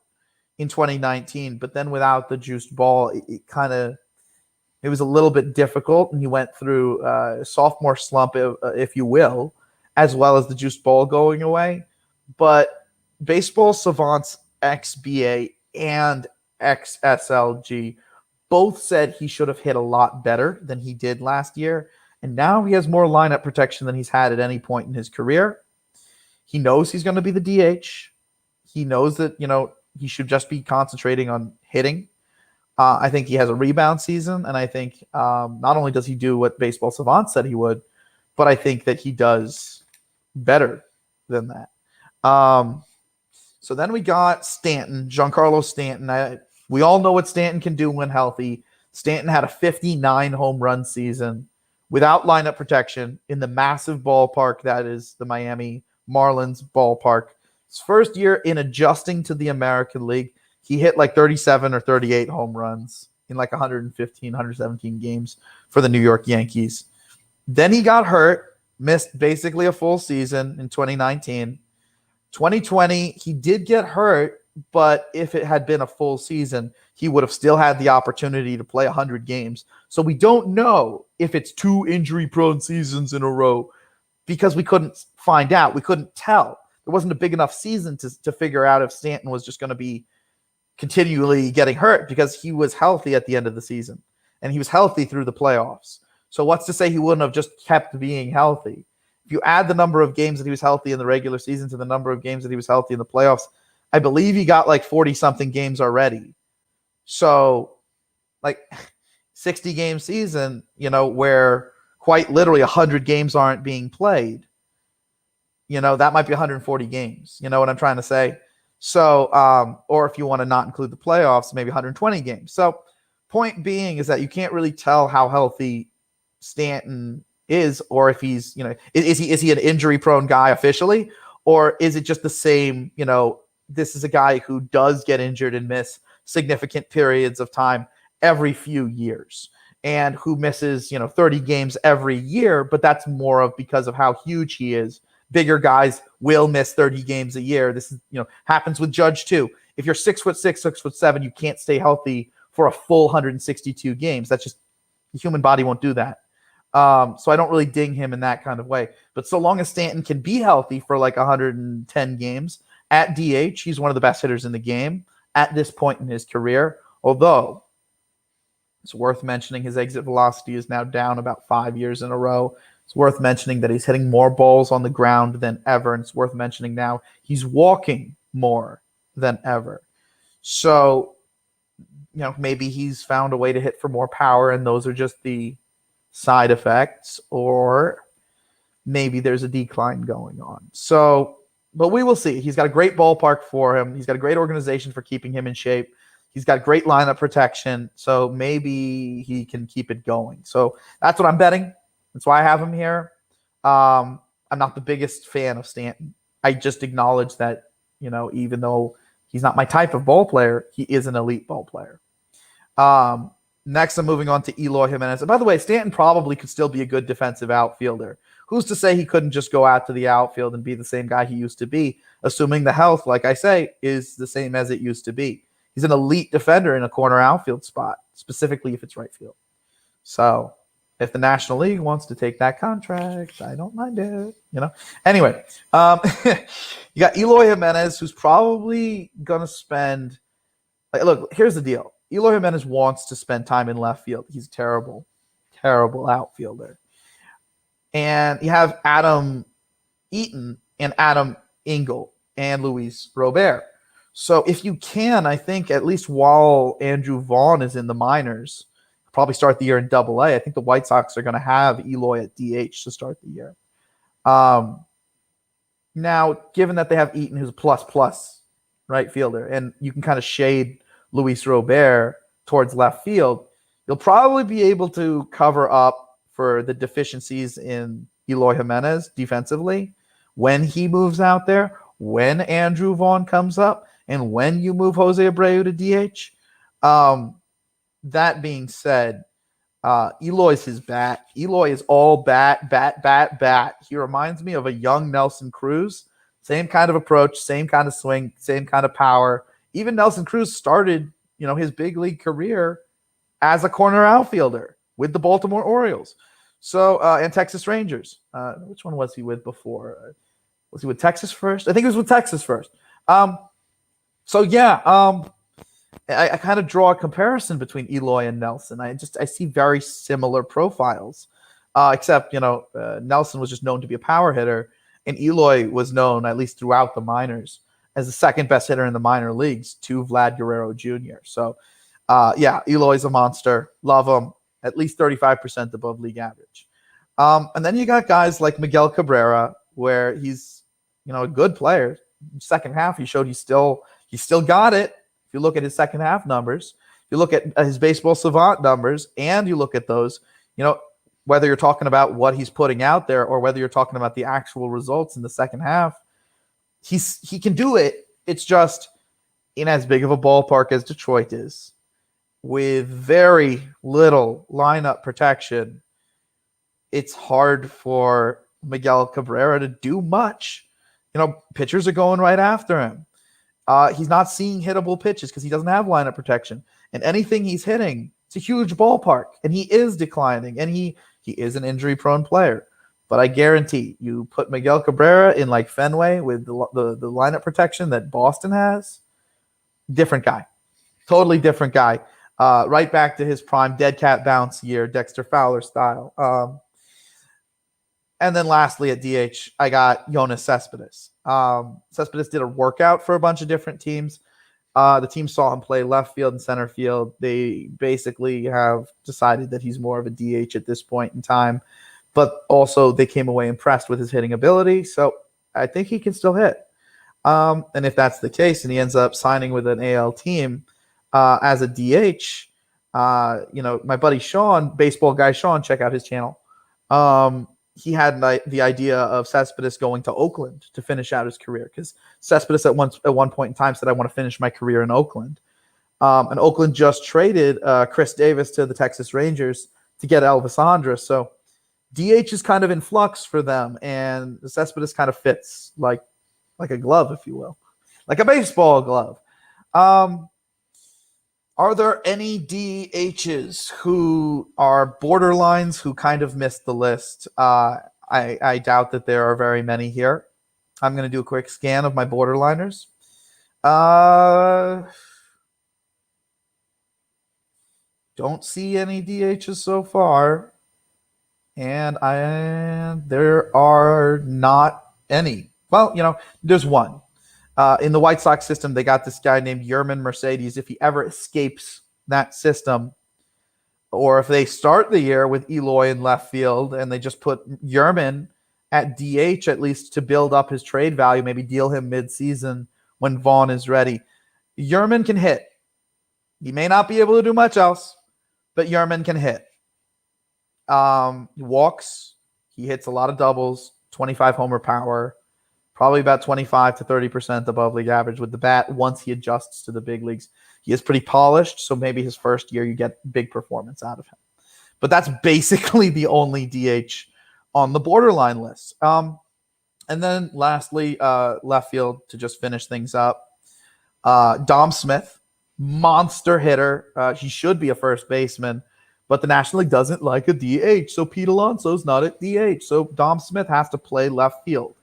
in 2019, but then without the juiced ball, it was a little bit difficult, and he went through a sophomore slump, if you will, as well as the juiced ball going away. But Baseball Savant's XBA and XSLG both said he should have hit a lot better than he did last year, and now he has more lineup protection than he's had at any point in his career. He knows he's going to be the DH. He knows that, he should just be concentrating on hitting. I think he has a rebound season, and I think not only does he do what Baseball Savant said he would, but I think that he does better than that. So then we got Stanton, Giancarlo Stanton. We all know what Stanton can do when healthy. Stanton had a 59 home run season without lineup protection in the massive ballpark that is the Miami Marlins ballpark. His first year in adjusting to the American League, he hit like 37 or 38 home runs in like 115, 117 games for the New York Yankees. Then he got hurt, missed basically a full season in 2019. 2020, he did get hurt, but if it had been a full season, he would have still had the opportunity to play 100 games. So we don't know if it's 2 injury-prone seasons in a row because we couldn't find out. We couldn't tell. There wasn't a big enough season to figure out if Stanton was just going to be continually getting hurt because he was healthy at the end of the season, and he was healthy through the playoffs. So what's to say he wouldn't have just kept being healthy? If you add the number of games that he was healthy in the regular season to the number of games that he was healthy in the playoffs, I believe he got like 40-something games already. So like 60-game season, where quite literally 100 games aren't being played, that might be 140 games. You know what I'm trying to say? So, or if you want to not include the playoffs, maybe 120 games. So point being is that you can't really tell how healthy Stanton is, or if he's, is he an injury prone guy officially, or is it just the same, this is a guy who does get injured and miss significant periods of time every few years and who misses, 30 games every year, but that's more of because of how huge he is. Bigger guys will miss 30 games a year. This is, happens with Judge too. If you're 6'6", 6'7", you can't stay healthy for a full 162 games. That's just, the human body won't do that. So I don't really ding him in that kind of way. But so long as Stanton can be healthy for like 110 games at DH, he's one of the best hitters in the game at this point in his career. Although it's worth mentioning his exit velocity is now down about 5 years in a row. It's worth mentioning that he's hitting more balls on the ground than ever. And it's worth mentioning now he's walking more than ever. So, maybe he's found a way to hit for more power, and those are just the side effects, or maybe there's a decline going on. So, but we will see. He's got a great ballpark for him. He's got a great organization for keeping him in shape. He's got great lineup protection. So maybe he can keep it going. So that's what I'm betting. That's why I have him here. I'm not the biggest fan of Stanton. I just acknowledge that, even though he's not my type of ball player, he is an elite ball player. Next, I'm moving on to Eloy Jimenez. And by the way, Stanton probably could still be a good defensive outfielder. Who's to say he couldn't just go out to the outfield and be the same guy he used to be, assuming the health, like I say, is the same as it used to be. He's an elite defender in a corner outfield spot, specifically if it's right field. So if the National League wants to take that contract, I don't mind it. Anyway, you got Eloy Jimenez, who's probably going to spend – look, here's the deal. Eloy Jimenez wants to spend time in left field. He's a terrible, terrible outfielder. And you have Adam Eaton and Adam Engel and Luis Robert. So if you can, I think at least while Andrew Vaughn is in the minors, probably start the year in Double-A. I think the White Sox are going to have Eloy at DH to start the year. Now, given that they have Eaton, who's a plus right fielder, and you can kind of shade Luis Robert towards left field, you'll probably be able to cover up for the deficiencies in Eloy Jimenez defensively when he moves out there, when Andrew Vaughn comes up, and when you move Jose Abreu to DH. That being said, Eloy's his bat. Eloy is all bat. He reminds me of a young Nelson Cruz. Same kind of approach, same kind of swing, same kind of power. Even Nelson Cruz started, his big league career as a corner outfielder with the Baltimore Orioles. So, and Texas Rangers. Which one was he with before? Was he with Texas first? I think he was with Texas first. I kind of draw a comparison between Eloy and Nelson. I see very similar profiles, except, Nelson was just known to be a power hitter, and Eloy was known, at least throughout the minors, as the second best hitter in the minor leagues to Vlad Guerrero Jr. So, Eloy's a monster. Love him. At least 35% above league average. And then you got guys like Miguel Cabrera, where he's, a good player. Second half, he showed he still got it. If you look at his second half numbers, you look at his baseball savant numbers, and you look at those, whether you're talking about what he's putting out there or whether you're talking about the actual results in the second half, he can do it. It's just in as big of a ballpark as Detroit is, with very little lineup protection. It's hard for Miguel Cabrera to do much. Pitchers are going right after him. He's not seeing hittable pitches because he doesn't have lineup protection. And anything he's hitting, it's a huge ballpark. And he is declining. And he is an injury-prone player. But I guarantee you put Miguel Cabrera in like Fenway with the lineup protection that Boston has, different guy. Totally different guy. Right back to his prime dead cat bounce year, Dexter Fowler style. And then lastly at DH, I got Jonas Cespedes. Cespedes did a workout for a bunch of different teams. The team saw him play left field and center field. They basically have decided that he's more of a DH at this point in time. But also they came away impressed with his hitting ability. So I think he can still hit. And if that's the case and he ends up signing with an AL team as a DH, my buddy Sean, baseball guy Sean, check out his channel. He had the idea of Cespedes going to Oakland to finish out his career because Cespedes at one point in time said, I want to finish my career in Oakland. And Oakland just traded Chris Davis to the Texas Rangers to get Elvis Andrus. So DH is kind of in flux for them, and Cespedes kind of fits like a glove, if you will, like a baseball glove. Are there any DHs who are borderlines who kind of missed the list? I doubt that there are very many here. I'm going to do a quick scan of my borderliners. Don't see any DHs so far. And there are not any. Well, there's one. In the White Sox system, they got this guy named Yermin Mercedes. If he ever escapes that system, or if they start the year with Eloy in left field and they just put Yermin at DH at least to build up his trade value, maybe deal him mid-season when Vaughn is ready. Yermin can hit. He may not be able to do much else, but Yermin can hit. He walks. He hits a lot of doubles, 25 homer power. Probably about 25 to 30% above league average with the bat once he adjusts to the big leagues. He is pretty polished, so maybe his first year you get big performance out of him. But that's basically the only DH on the borderline list. And then lastly, left field to just finish things up. Dom Smith, monster hitter. He should be a first baseman, but the National League doesn't like a DH, so Pete Alonso's not at DH. So Dom Smith has to play left field.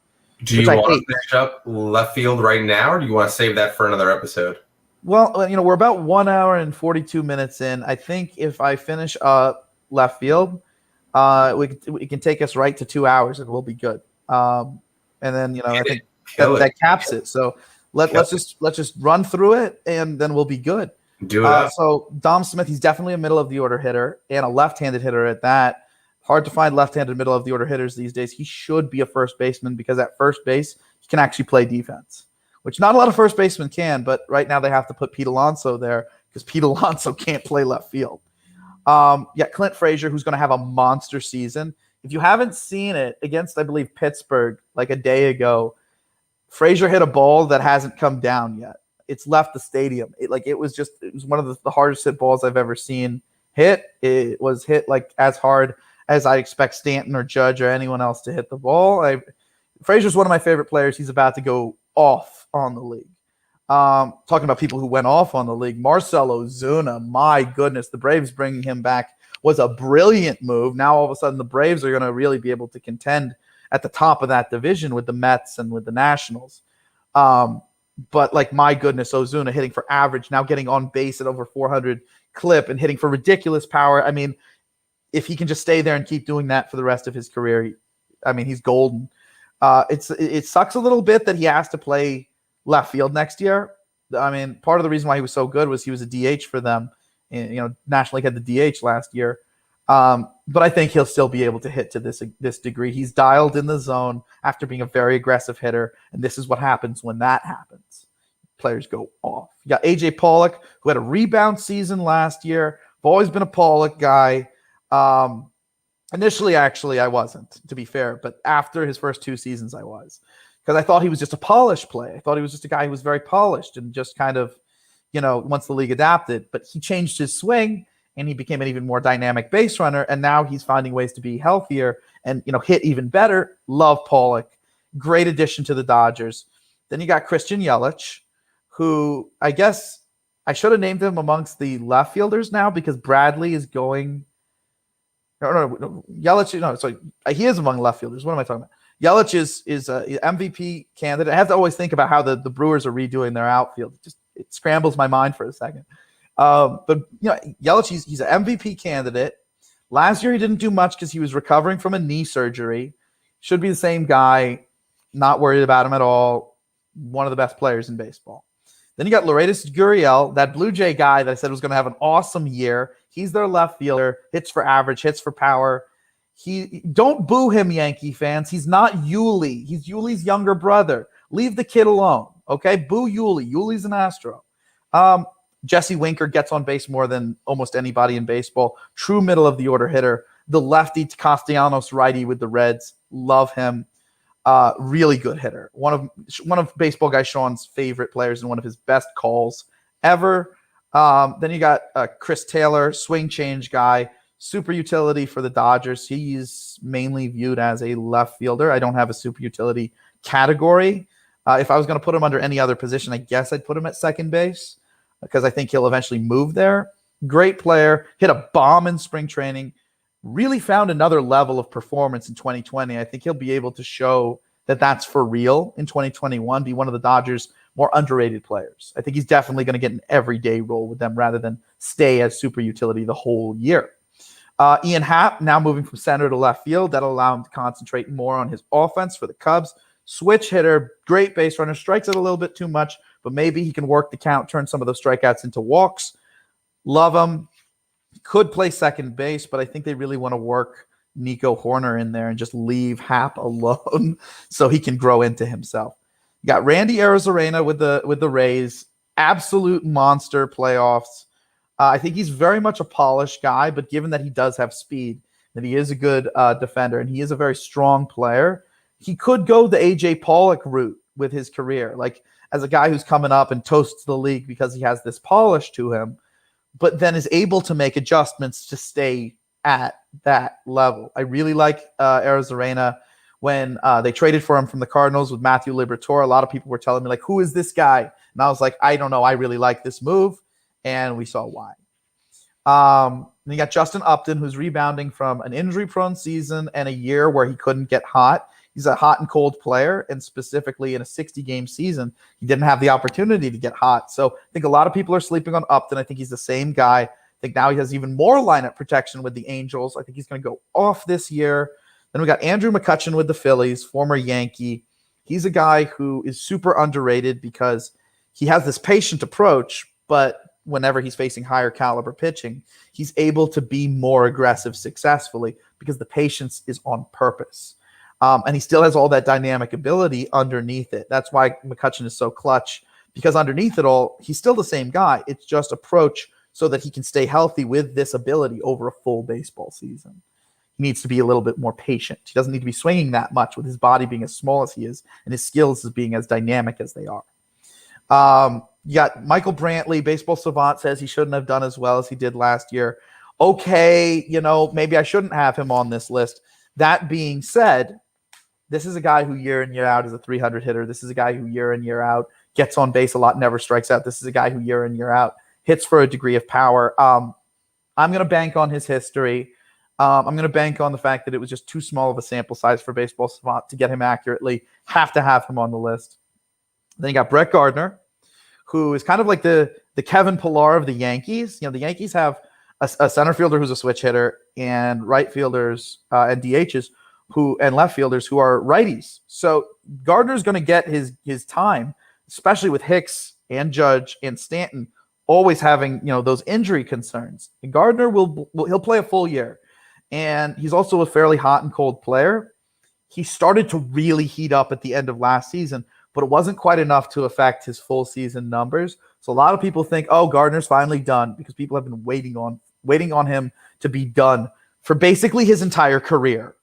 Do you want to finish up left field right now, or do you want to save that for another episode? Well, we're about 1 hour and 42 minutes in. I think if I finish up left field, we can take us right to 2 hours and we'll be good. And then I think that caps it. So let's just run through it and then we'll be good. Do it. So Dom Smith, he's definitely a middle of the order hitter and a left-handed hitter at that. Hard to find left-handed middle of the order hitters these days. He should be a first baseman because at first base, he can actually play defense, which not a lot of first basemen can, but right now they have to put Pete Alonso there because Pete Alonso can't play left field. Clint Frazier, who's going to have a monster season. If you haven't seen it against, I believe, Pittsburgh like a day ago, Frazier hit a ball that hasn't come down yet. It's left the stadium. It was one of the hardest hit balls I've ever seen hit. It was hit like as hard as I expect Stanton or Judge or anyone else to hit the ball. Frazier's one of my favorite players. He's about to go off on the league. Talking about people who went off on the league, Marcell Ozuna, my goodness, the Braves bringing him back was a brilliant move. Now all of a sudden the Braves are going to really be able to contend at the top of that division with the Mets and with the Nationals. But my goodness, Ozuna hitting for average, now getting on base at over 400 clip and hitting for ridiculous power. I mean, if he can just stay there and keep doing that for the rest of his career, he's golden. It sucks a little bit that he has to play left field next year. Part of the reason why he was so good was he was a DH for them. And, National League had the DH last year. But I think he'll still be able to hit to this degree. He's dialed in the zone after being a very aggressive hitter, and this is what happens when that happens. Players go off. You got A.J. Pollock, who had a rebound season last year. I've always been a Pollock guy. Initially, actually, I wasn't, to be fair, but after his first 2 seasons, I was. Because I thought he was just a polished play. I thought he was just a guy who was very polished and just kind of, once the league adapted. But he changed his swing, and he became an even more dynamic base runner, and now he's finding ways to be healthier and, hit even better. Love Pollock. Great addition to the Dodgers. Then you got Christian Yelich, who I guess I should have named him amongst the left fielders now because Bradley is going – no, Yelich, no, sorry, he is among left fielders. What am I talking about? Yelich is a MVP candidate. I have to always think about how the Brewers are redoing their outfield. It scrambles my mind for a second. But Yelich, he's an MVP candidate. Last year he didn't do much because he was recovering from a knee surgery. Should be the same guy. Not worried about him at all. One of the best players in baseball. Then you got Lourdes Gurriel, that Blue Jay guy that I said was going to have an awesome year. He's their left fielder, hits for average, hits for power. Don't boo him, Yankee fans. He's not Yuli. He's Yuli's younger brother. Leave the kid alone, okay? Boo Yuli. Yuli's an Astro. Jesse Winker gets on base more than almost anybody in baseball. True middle-of-the-order hitter. The lefty Castellanos righty with the Reds. Love him. Really good hitter. One of Baseball Guy Sean's favorite players and one of his best calls ever. Then you got Chris Taylor, swing change guy, super utility for the Dodgers. He's mainly viewed as a left fielder. I don't have a super utility category. If I was going to put him under any other position, I guess I'd put him at second base because I think he'll eventually move there. Great player, hit a bomb in spring training. Really found another level of performance in 2020. I think he'll be able to show that that's for real in 2021, be one of the Dodgers' more underrated players. I think he's definitely going to get an everyday role with them rather than stay as super utility the whole year. Ian Happ, now moving from center to left field. That'll allow him to concentrate more on his offense for the Cubs. Switch hitter, great base runner, strikes it a little bit too much, but maybe he can work the count, turn some of those strikeouts into walks. Love him. Could play second base, but I think they really want to work Nico Horner in there and just leave Happ alone so he can grow into himself. You got Randy Arozarena with the Rays. Absolute monster playoffs. I think he's very much a polished guy, but given that he does have speed, that he is a good defender, and he is a very strong player, he could go the A.J. Pollock route with his career, like as a guy who's coming up and toasts the league because he has this polish to him, but then is able to make adjustments to stay at that level. I really like Arozarena. When they traded for him from the Cardinals with Matthew Liberatore, a lot of people were telling me, like, who is this guy? And I was like, I don't know. I really like this move. And we saw why. Then you got Justin Upton, who's rebounding from an injury-prone season and a year where he couldn't get hot. He's a hot and cold player, and specifically in a 60-game season, he didn't have the opportunity to get hot. So I think a lot of people are sleeping on Upton. I think he's the same guy. I think now he has even more lineup protection with the Angels. I think he's going to go off this year. Then we got Andrew McCutchen with the Phillies, former Yankee. He's a guy who is super underrated because he has this patient approach, but whenever he's facing higher caliber pitching, he's able to be more aggressive successfully because the patience is on purpose. And he still has all that dynamic ability underneath it. That's why McCutchen is so clutch, because underneath it all, he's still the same guy. It's just approach so that he can stay healthy with this ability over a full baseball season. He needs to be a little bit more patient. He doesn't need to be swinging that much with his body being as small as he is and his skills as being as dynamic as they are. You got Michael Brantley, Baseball Savant, says he shouldn't have done as well as he did last year. Okay, maybe I shouldn't have him on this list. That being said, this is a guy who year in, year out is a 300 hitter. This is a guy who year in, year out gets on base a lot, never strikes out. This is a guy who year in, year out hits for a degree of power. I'm going to bank on his history. I'm going to bank on the fact that it was just too small of a sample size for Baseball Savant to get him accurately. Have to have him on the list. Then you got Brett Gardner, who is kind of like the Kevin Pillar of the Yankees. The Yankees have a center fielder who's a switch hitter and right fielders and DHs and left fielders who are righties. So Gardner's going to get his time, especially with Hicks and Judge and Stanton always having those injury concerns. And Gardner he'll play a full year. and he's also a fairly hot and cold player. He started to really heat up at the end of last season, but it wasn't quite enough to affect his full season numbers. So a lot of people think, oh, Gardner's finally done, because people have been waiting on him to be done for basically his entire career.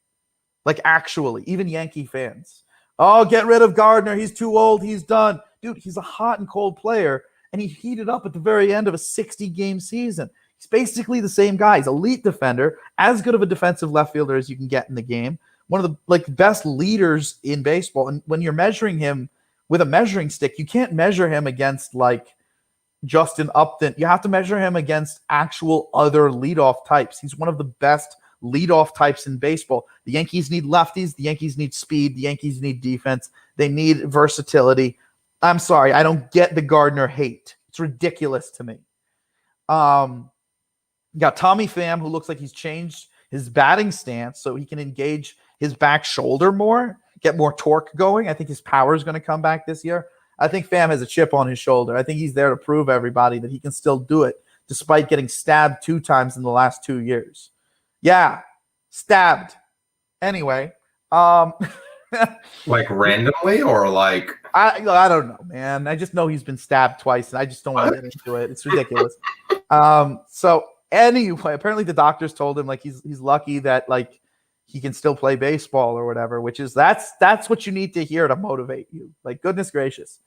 Like, actually, even Yankee fans. Oh, get rid of Gardner. He's too old. He's done. Dude, he's a hot and cold player, and he heated up at the very end of a 60-game season. He's basically the same guy. He's an elite defender, as good of a defensive left fielder as you can get in the game. One of the best leaders in baseball. And when you're measuring him with a measuring stick, you can't measure him against Justin Upton. You have to measure him against actual other leadoff types. He's one of the best leadoff types in baseball. The Yankees need lefties. The Yankees need speed. The Yankees need defense. They need versatility. I'm sorry, I don't get the Gardner hate. It's ridiculous to me. You got Tommy Pham, who looks like he's changed his batting stance so he can engage his back shoulder more, get more torque going. I think his power is going to come back this year. I think Pham has a chip on his shoulder. I think he's there to prove everybody that he can still do it, despite getting stabbed 2 times in the last 2 years. Yeah, stabbed. Anyway, like randomly or like I don't know, man. I just know he's been stabbed twice, and I just don't want to get into it. It's ridiculous. So anyway, apparently the doctors told him he's lucky that he can still play baseball or whatever, which is that's what you need to hear to motivate you. Goodness gracious.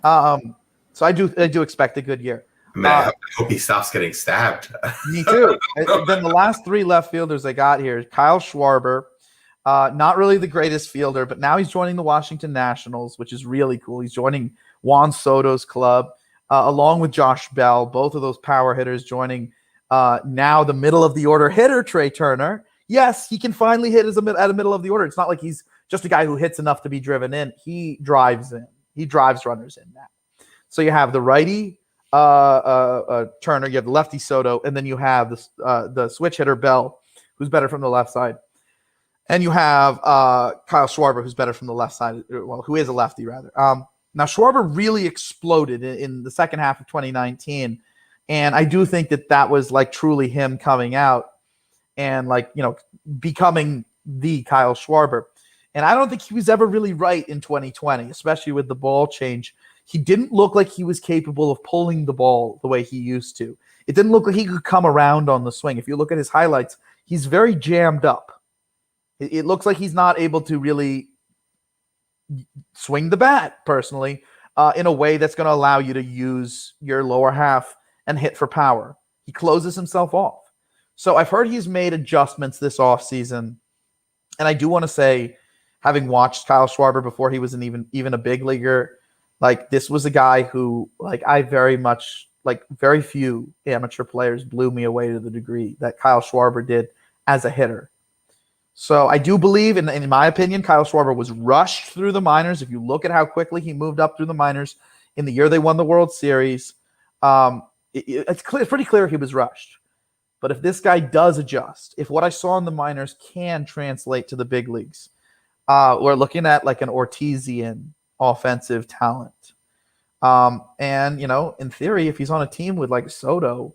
So I do expect a good year. Man, I hope he stops getting stabbed. Me too. Then the last 3 left fielders I got here: Kyle Schwarber, not really the greatest fielder, but now he's joining the Washington Nationals, which is really cool. He's joining Juan Soto's club, along with Josh Bell, both of those power hitters joining now the middle of the order hitter, Trey Turner. Yes, he can finally hit at a middle of the order. It's not like he's just a guy who hits enough to be driven in. He drives in. He drives runners in now. So you have the righty Turner, you have the lefty Soto, and then you have the switch hitter Bell, who's better from the left side. And you have Kyle Schwarber, who's better from the left side, well, who is a lefty, rather. Now, Schwarber really exploded in the second half of 2019, and I do think that was truly him coming out and becoming the Kyle Schwarber. And I don't think he was ever really right in 2020, especially with the ball change. He didn't look like he was capable of pulling the ball the way he used to. It didn't look like he could come around on the swing. If you look at his highlights, he's very jammed up. It looks like he's not able to really swing the bat, personally, in a way that's going to allow you to use your lower half and hit for power. He closes himself off. So I've heard he's made adjustments this offseason. And I do want to say, having watched Kyle Schwarber before he was even a big leaguer, this was a guy who, I very much, very few amateur players blew me away to the degree that Kyle Schwarber did as a hitter. So I do believe, in my opinion, Kyle Schwarber was rushed through the minors. If you look at how quickly he moved up through the minors in the year they won the World Series, it's pretty clear he was rushed. But if this guy does adjust, if what I saw in the minors can translate to the big leagues, we're looking at an Ortizian offensive talent. And, in theory, if he's on a team with Soto,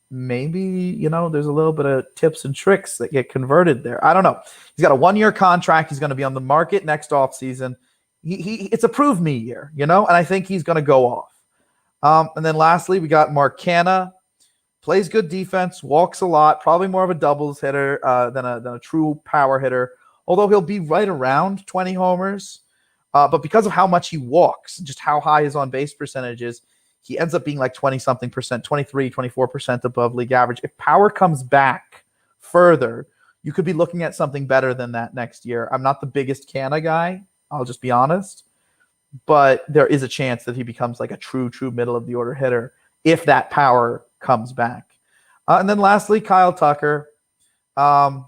maybe, there's a little bit of tips and tricks that get converted there. I don't know. He's got a 1-year contract. He's going to be on the market next offseason. It's a prove me year, and I think he's going to go off. And then lastly, we got Mark Canha. Plays good defense, walks a lot, probably more of a doubles hitter than a true power hitter, although he'll be right around 20 homers. But because of how much he walks, just how high his on-base percentage is, he ends up being 20-something percent, 23, 24% above league average. If power comes back further, you could be looking at something better than that next year. I'm not the biggest Canha guy, I'll just be honest, but there is a chance that he becomes a true middle-of-the-order hitter if that power comes back. And then lastly, Kyle Tucker. I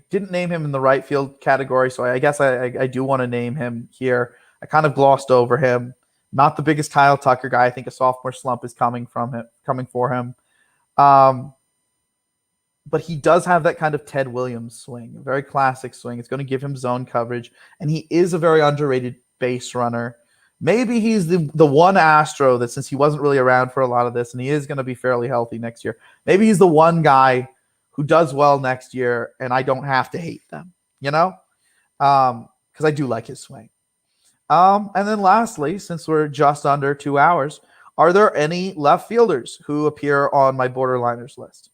didn't name him in the right field category, so I guess I do want to name him here. I kind of glossed over him. Not the biggest Kyle Tucker guy. I think a sophomore slump is coming for him. But he does have that kind of Ted Williams swing, a very classic swing. It's going to give him zone coverage, and he is a very underrated base runner. maybe he's the one Astro that, since he wasn't really around for a lot of this, and he is going to be fairly healthy next year, maybe he's the one guy who does well next year, and I don't have to hate them, because I do like his swing. And then lastly, since we're just under 2 hours, are there any left fielders who appear on my borderliners list?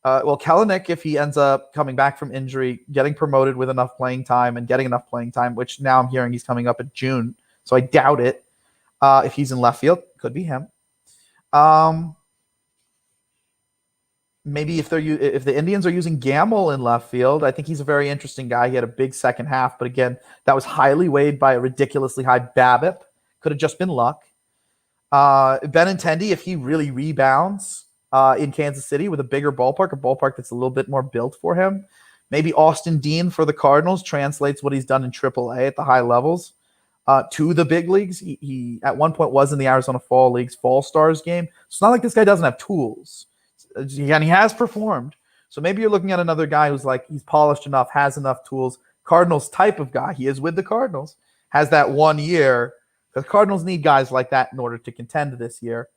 Well, Kelenic, if he ends up coming back from injury, getting promoted with enough playing time and getting enough playing time, which now I'm hearing he's coming up in June, so I doubt it. If he's in left field, could be him. Maybe if the Indians are using Gamble in left field, I think he's a very interesting guy. He had a big second half, but again, that was highly weighed by a ridiculously high BABIP. Could have just been luck. Benintendi, if he really rebounds in Kansas City with a bigger ballpark, a ballpark that's a little bit more built for him. Maybe Austin Dean for the Cardinals translates what he's done in AAA at the high levels to the big leagues. He at one point was in the Arizona Fall League's Fall Stars game. It's not like this guy doesn't have tools. And he has performed. So maybe you're looking at another guy who's like, he's polished enough, has enough tools. Cardinals type of guy. He is with the Cardinals. Has that 1 year. The Cardinals need guys like that in order to contend this year.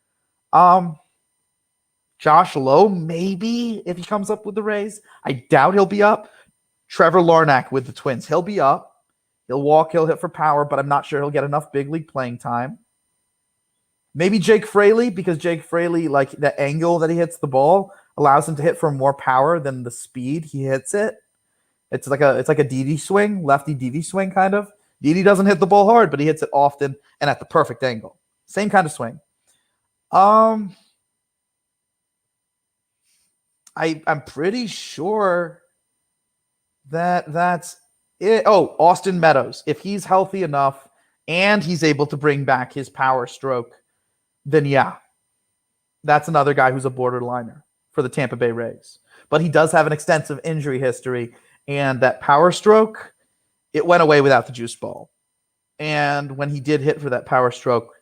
Josh Lowe, maybe, if he comes up with the Rays. I doubt he'll be up. Trevor Larnach with the Twins. He'll be up. He'll walk, he'll hit for power, but I'm not sure he'll get enough big league playing time. Maybe Jake Fraley, because Jake Fraley, like the angle that he hits the ball, allows him to hit for more power than the speed he hits it. It's like a Didi swing, lefty Didi swing kind of. Didi doesn't hit the ball hard, but he hits it often and at the perfect angle. Same kind of swing. I'm pretty sure that's it. Oh, Austin Meadows. If he's healthy enough and he's able to bring back his power stroke, then yeah, that's another guy who's a borderliner for the Tampa Bay Rays. But he does have an extensive injury history, and that power stroke, it went away without the juice ball. And when he did hit for that power stroke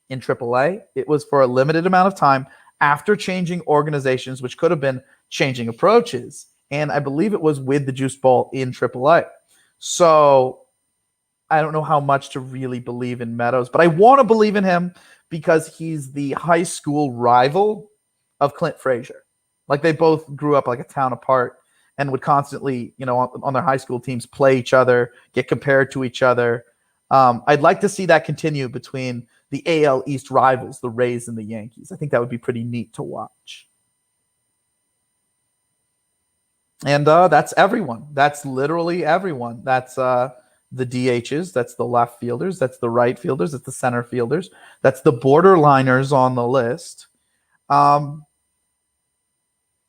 in AAA, it was for a limited amount of time after changing organizations, which could have been changing approaches. And I believe it was with the juice ball in AAA. So I don't know how much to really believe in Meadows, but I want to believe in him because he's the high school rival of Clint Frazier. Like, they both grew up like a town apart and would constantly, on their high school teams play each other, get compared to each other. I'd like to see that continue between the AL East rivals, the Rays and the Yankees. I think that would be pretty neat to watch. And that's everyone. That's literally everyone. That's the DHs, that's the left fielders, that's the right fielders, that's the center fielders, that's the borderliners on the list.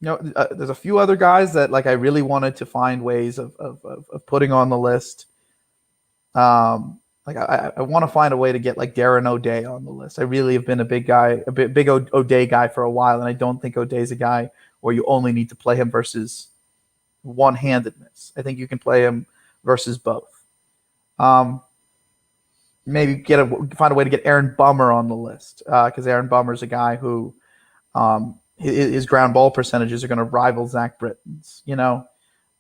There's a few other guys that I really wanted to find ways of putting on the list. I want to find a way to get Darren O'Day on the list. I really have been a big O'Day guy for a while, and I don't think O'Day's a guy where you only need to play him versus one-handedness. I think you can play him versus both. Maybe find a way to get Aaron Bummer on the list, because Aaron Bummer is a guy who his ground ball percentages are going to rival Zach Britton's,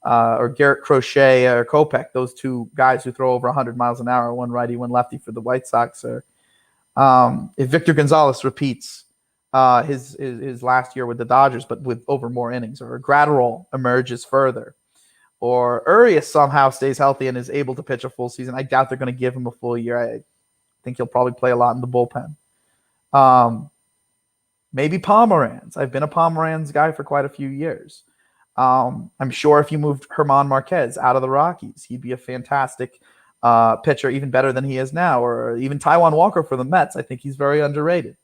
or Garrett Crochet or Kopech, those two guys who throw over 100 miles an hour, one righty, one lefty for the White Sox. Or if Victor Gonzalez repeats his last year with the Dodgers, but with over more innings, or Gratterall emerges further, or Urias somehow stays healthy and is able to pitch a full season. I doubt they're going to give him a full year. I think he'll probably play a lot in the bullpen. Maybe Pomeranz. I've been a Pomeranz guy for quite a few years. I'm sure if you moved German Marquez out of the Rockies, he'd be a fantastic pitcher, even better than he is now. Or even Taijuan Walker for the Mets. I think he's very underrated.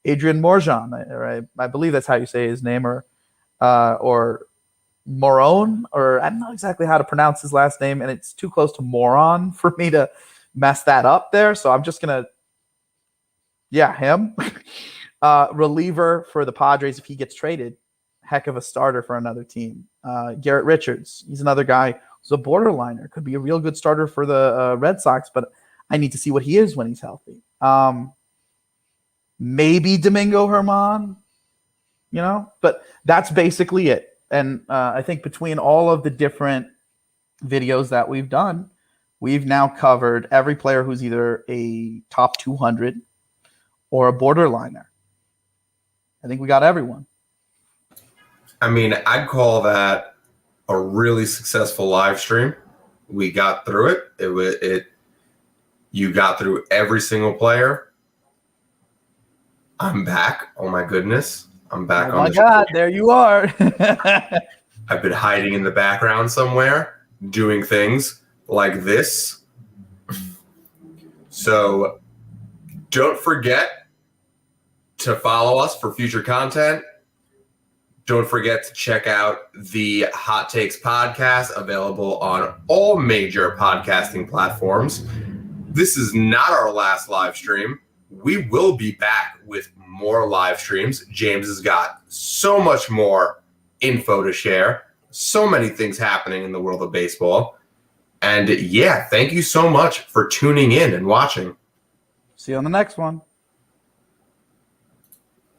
Adrian Morjan, I believe that's how you say his name, or Moron, or I don't know exactly how to pronounce his last name, and it's too close to moron for me to mess that up there. So I'm just going to, him. Reliever for the Padres if he gets traded. Heck of a starter for another team. Garrett Richards, he's another guy who's a borderliner. Could be a real good starter for the Red Sox, but I need to see what he is when he's healthy. Maybe Domingo Germán, but that's basically it. And I think between all of the different videos that we've done, we've now covered every player who's either a top 200 or a borderliner. I think we got everyone. I mean, I'd call that a really successful live stream. We got through it. You got through every single player. I'm back. Oh my goodness. I'm back on the show. Oh my God, there you are. I've been hiding in the background somewhere, doing things like this. So don't forget to follow us for future content. Don't forget to check out the Hot Takes podcast, available on all major podcasting platforms. This is not our last live stream. We will be back with more live streams. James has got so much more info to share. So many things happening in the world of baseball. And yeah, thank you so much for tuning in and watching. See you on the next one.